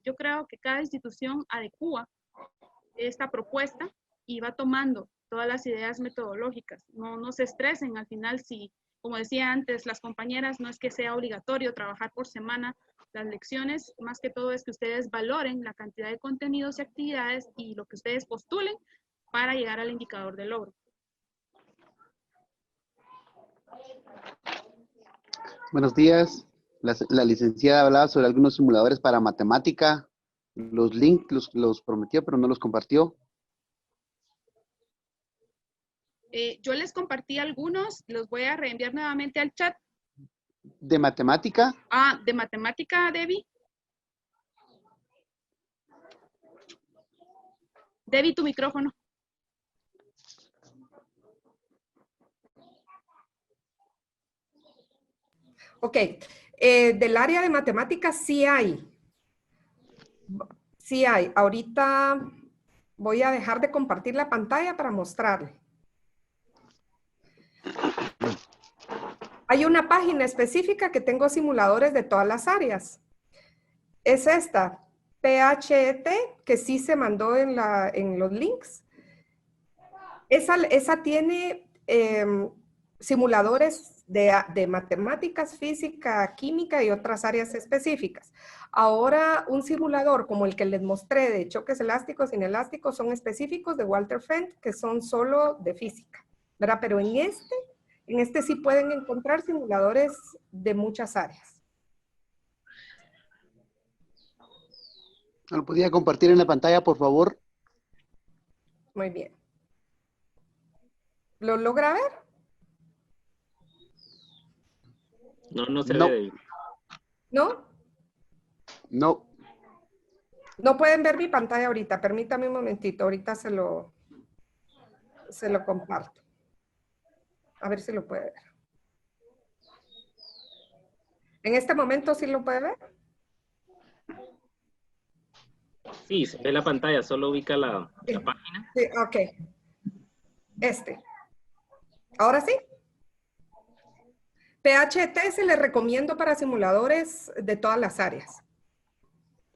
yo creo que cada institución adecúa esta propuesta y va tomando todas las ideas metodológicas. No se estresen al final si, como decía antes, las compañeras, no es que sea obligatorio trabajar por semana las lecciones, más que todo es que ustedes valoren la cantidad de contenidos y actividades y lo que ustedes postulen para llegar al indicador de logro. Buenos días. La licenciada hablaba sobre algunos simuladores para matemática. Los links los prometió, pero no los compartió. Yo les compartí algunos, los voy a reenviar nuevamente al chat. ¿De matemática? Ah, de matemática, Debbie. Debbie, tu micrófono. Ok, del área de matemáticas sí hay. Sí hay. Ahorita voy a dejar de compartir la pantalla para mostrarle. Hay una página específica que tengo simuladores de todas las áreas. Es esta, PHET, que sí se mandó en los links. Esa tiene simuladores de matemáticas, física, química y otras áreas específicas. Ahora, un simulador como el que les mostré de choques elásticos, inelásticos, son específicos de Walter Fent, que son solo de física, ¿verdad? Pero en este sí pueden encontrar simuladores de muchas áreas. ¿Lo podía compartir en la pantalla, por favor? Muy bien. ¿Lo logra ver? No se No. ve. ¿No? No. No pueden ver mi pantalla ahorita. Permítame un momentito. Ahorita se lo comparto. A ver si lo puede ver. ¿En este momento sí lo puede ver? Sí, se ve la pantalla, solo ubica la página. Sí, ok. ¿Ahora sí? PHET se le recomiendo para simuladores de todas las áreas.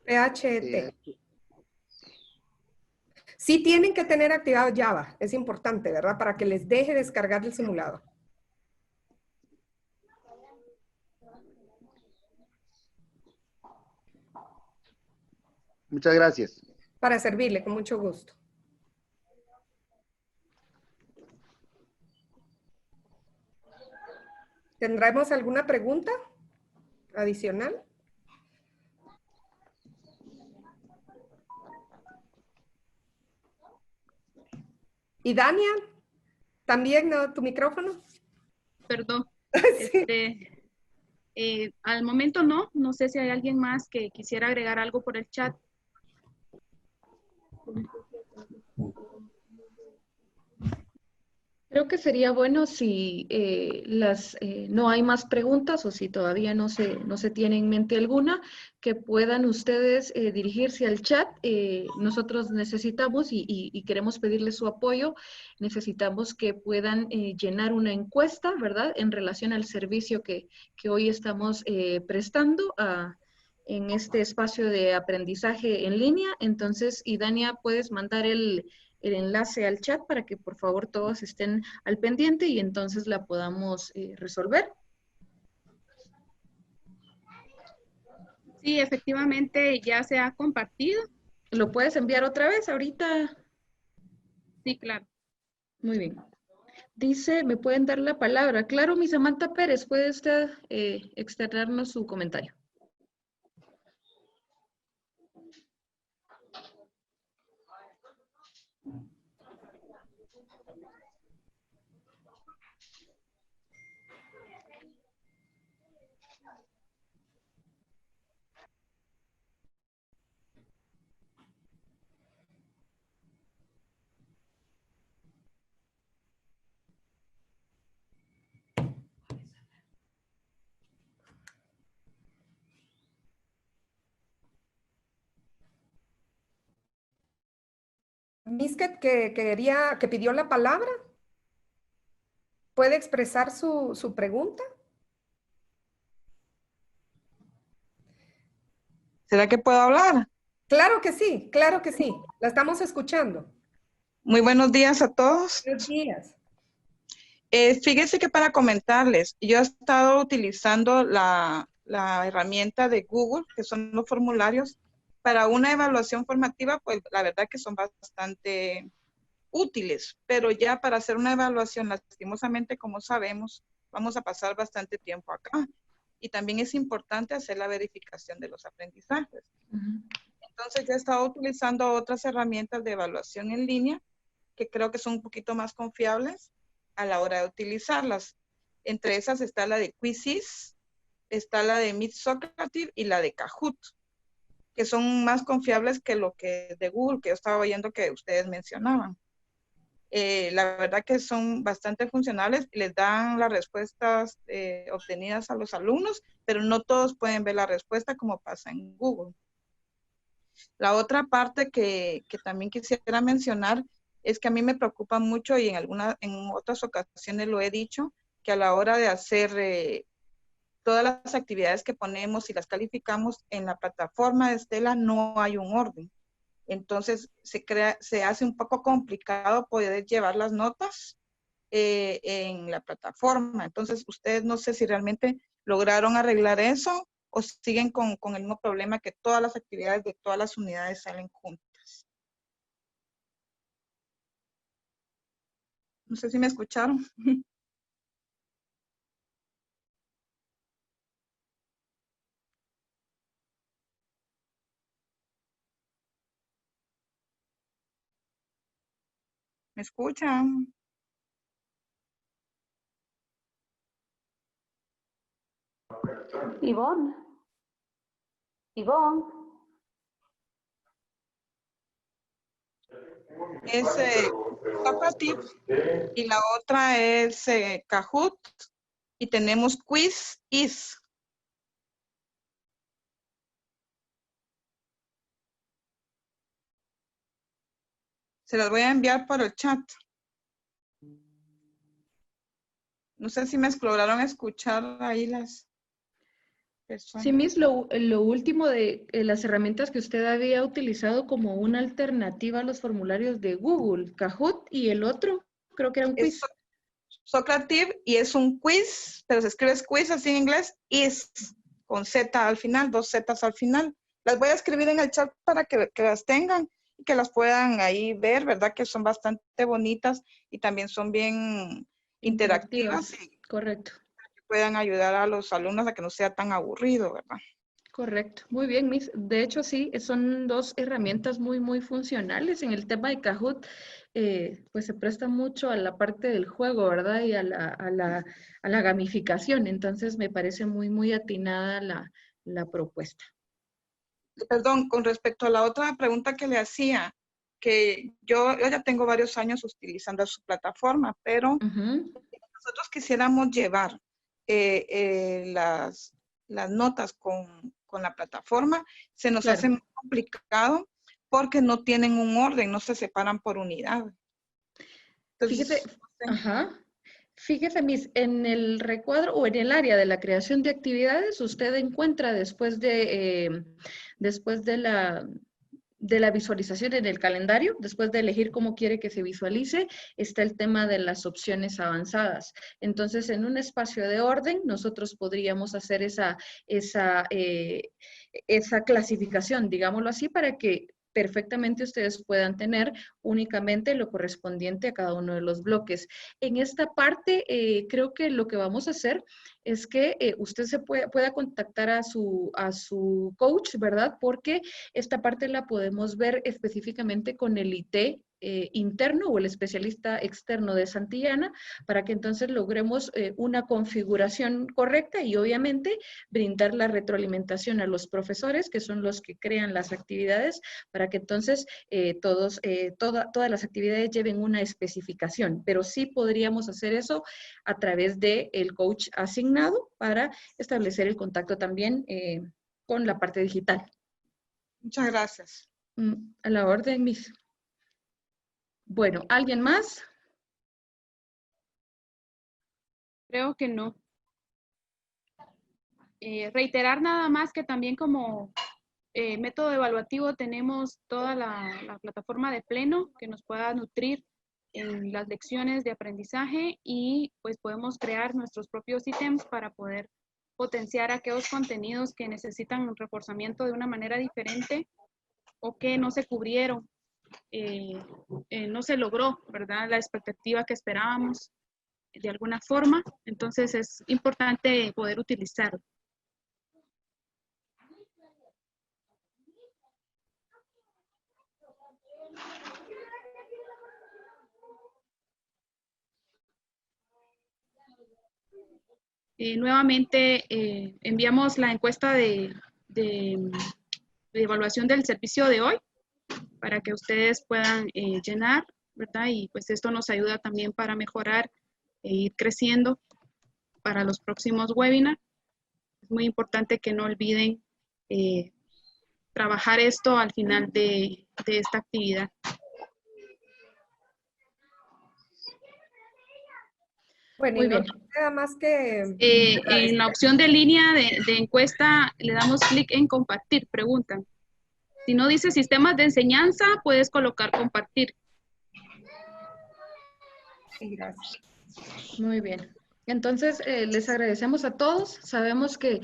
PHET. Sí tienen que tener activado Java. Es importante, ¿verdad? Para que les deje descargar el simulador. Muchas gracias. Para servirle, con mucho gusto. ¿Tendremos alguna pregunta adicional? ¿Y Dania? ¿También no, tu micrófono? Perdón. Sí. Al momento no sé si hay alguien más que quisiera agregar algo por el chat. Creo que sería bueno si no hay más preguntas o si todavía no se tiene en mente alguna, que puedan ustedes dirigirse al chat. Nosotros necesitamos y queremos pedirles su apoyo. Necesitamos que puedan llenar una encuesta, ¿verdad? En relación al servicio que hoy estamos prestando en este espacio de aprendizaje en línea. Entonces, Idania, puedes mandar el enlace al chat para que por favor todos estén al pendiente y entonces la podamos resolver. Sí, efectivamente ya se ha compartido. ¿Lo puedes enviar otra vez ahorita? Sí, claro. Muy bien. Dice, ¿me pueden dar la palabra? Claro, mi Samantha Pérez, ¿puede usted externarnos su comentario? Misket que pidió la palabra. ¿Puede expresar su pregunta? ¿Será que puedo hablar? Claro que sí, claro que sí. La estamos escuchando. Muy buenos días a todos. Buenos días. Fíjense que para comentarles, yo he estado utilizando la herramienta de Google, que son los formularios, para una evaluación formativa, pues la verdad que son bastante útiles, pero ya para hacer una evaluación, lastimosamente, como sabemos, vamos a pasar bastante tiempo acá. Y también es importante hacer la verificación de los aprendizajes. Entonces, yo he estado utilizando otras herramientas de evaluación en línea, que creo que son un poquito más confiables a la hora de utilizarlas. Entre esas está la de Quizzes, está la de Meet Socrative y la de Kahoot, que son más confiables que lo que de Google, que yo estaba oyendo que ustedes mencionaban. La verdad que son bastante funcionales, les dan las respuestas obtenidas a los alumnos, pero no todos pueden ver la respuesta como pasa en Google. La otra parte que también quisiera mencionar es que a mí me preocupa mucho y en otras ocasiones lo he dicho, que a la hora de hacer todas las actividades que ponemos y las calificamos en la plataforma de Stella no hay un orden. Entonces se hace un poco complicado poder llevar las notas en la plataforma. Entonces ustedes no sé si realmente lograron arreglar eso o siguen con el mismo problema que todas las actividades de todas las unidades salen juntas. No sé si me escucharon. ¿Me escuchan? Ivonne. Ivonne. Es Socrative y la otra es Kahoot y tenemos Quizzes. Se las voy a enviar por el chat. No sé si me lograron escuchar ahí las personas. Sí, Miss, lo último de las herramientas que usted había utilizado como una alternativa a los formularios de Google, Kahoot, y el otro, creo que era un quiz. Socrative y es un quiz, pero se escribe quiz así en inglés, is con Z al final, 2 Z's al final. Las voy a escribir en el chat para que las tengan y que las puedan ahí ver, ¿verdad? Que son bastante bonitas y también son bien interactivas. Correcto. Que puedan ayudar a los alumnos a que no sea tan aburrido, ¿verdad? Correcto, muy bien, Miss. De hecho, sí, son dos herramientas muy funcionales. En el tema de Kahoot, pues se presta mucho a la parte del juego, ¿verdad? Y a la gamificación. Entonces, me parece muy atinada la propuesta. Perdón, con respecto a la otra pregunta que le hacía, que yo ya tengo varios años utilizando su plataforma, pero nosotros quisiéramos llevar las notas con la plataforma, se nos hace muy complicado porque no tienen un orden, no se separan por unidad. Entonces, Fíjese, Miss, en el recuadro o en el área de la creación de actividades, usted encuentra después de la visualización en el calendario, después de elegir cómo quiere que se visualice, está el tema de las opciones avanzadas. Entonces, en un espacio de orden, nosotros podríamos hacer esa clasificación, digámoslo así, para que perfectamente ustedes puedan tener únicamente lo correspondiente a cada uno de los bloques. En esta parte, creo que lo que vamos a hacer es que usted pueda contactar a su coach, ¿verdad? Porque esta parte la podemos ver específicamente con el IT interno o el especialista externo de Santillana para que entonces logremos una configuración correcta y obviamente brindar la retroalimentación a los profesores que son los que crean las actividades para que entonces todas las actividades lleven una especificación, pero sí podríamos hacer eso a través del coach asignado para establecer el contacto también con la parte digital. Muchas gracias. A la orden, Miss. Bueno, ¿alguien más? Creo que no. Reiterar nada más que también como método evaluativo tenemos toda la plataforma de Pleno que nos pueda nutrir en las lecciones de aprendizaje y pues podemos crear nuestros propios ítems para poder potenciar aquellos contenidos que necesitan un reforzamiento de una manera diferente o que no se cubrieron, no se logró, ¿verdad? La expectativa que esperábamos de alguna forma. Entonces es importante poder utilizarlo. Nuevamente enviamos la encuesta de evaluación del servicio de hoy para que ustedes puedan llenar, ¿verdad? Y pues esto nos ayuda también para mejorar e ir creciendo para los próximos webinars. Es muy importante que no olviden trabajar esto al final de esta actividad. Bueno, Muy y no bien. queda más que... En la opción de línea de encuesta le damos clic en compartir, preguntan. Si no dice sistemas de enseñanza, puedes colocar compartir. Sí, gracias. Muy bien. Entonces, les agradecemos a todos. Sabemos que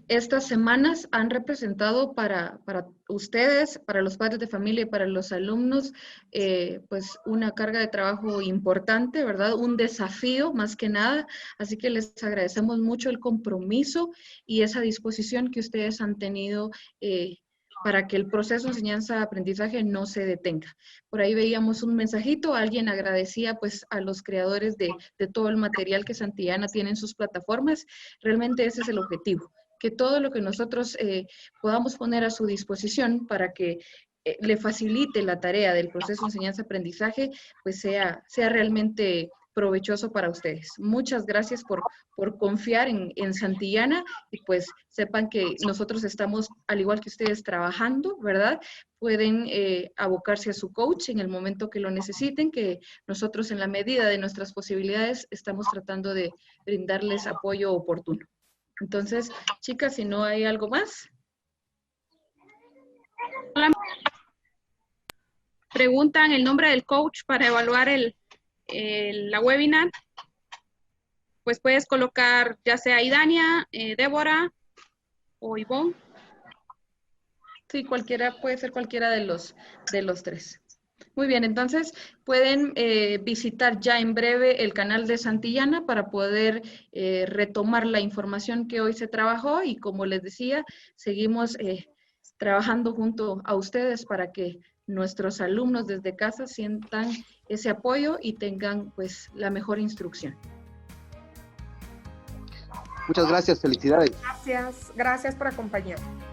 estas semanas han representado para ustedes, para los padres de familia y para los alumnos, pues una carga de trabajo importante, ¿verdad? Un desafío más que nada. Así que les agradecemos mucho el compromiso y esa disposición que ustedes han tenido para que el proceso de enseñanza-aprendizaje no se detenga. Por ahí veíamos un mensajito, alguien agradecía pues a los creadores de todo el material que Santillana tiene en sus plataformas. Realmente ese es el objetivo, que todo lo que nosotros podamos poner a su disposición para que le facilite la tarea del proceso de enseñanza-aprendizaje, pues sea realmente provechoso para ustedes. Muchas gracias por confiar en Santillana y pues sepan que nosotros estamos, al igual que ustedes, trabajando, ¿verdad? Pueden abocarse a su coach en el momento que lo necesiten, que nosotros en la medida de nuestras posibilidades estamos tratando de brindarles apoyo oportuno. Entonces, chicas, si no hay algo más. Preguntan el nombre del coach para evaluar la webinar. Pues puedes colocar ya sea Idania, Débora o Ivonne. Sí, cualquiera, puede ser cualquiera de los tres. Muy bien, entonces pueden visitar ya en breve el canal de Santillana para poder retomar la información que hoy se trabajó y como les decía, seguimos trabajando junto a ustedes para que nuestros alumnos desde casa sientan ese apoyo y tengan pues la mejor instrucción. Muchas gracias, felicidades. Gracias por acompañarnos.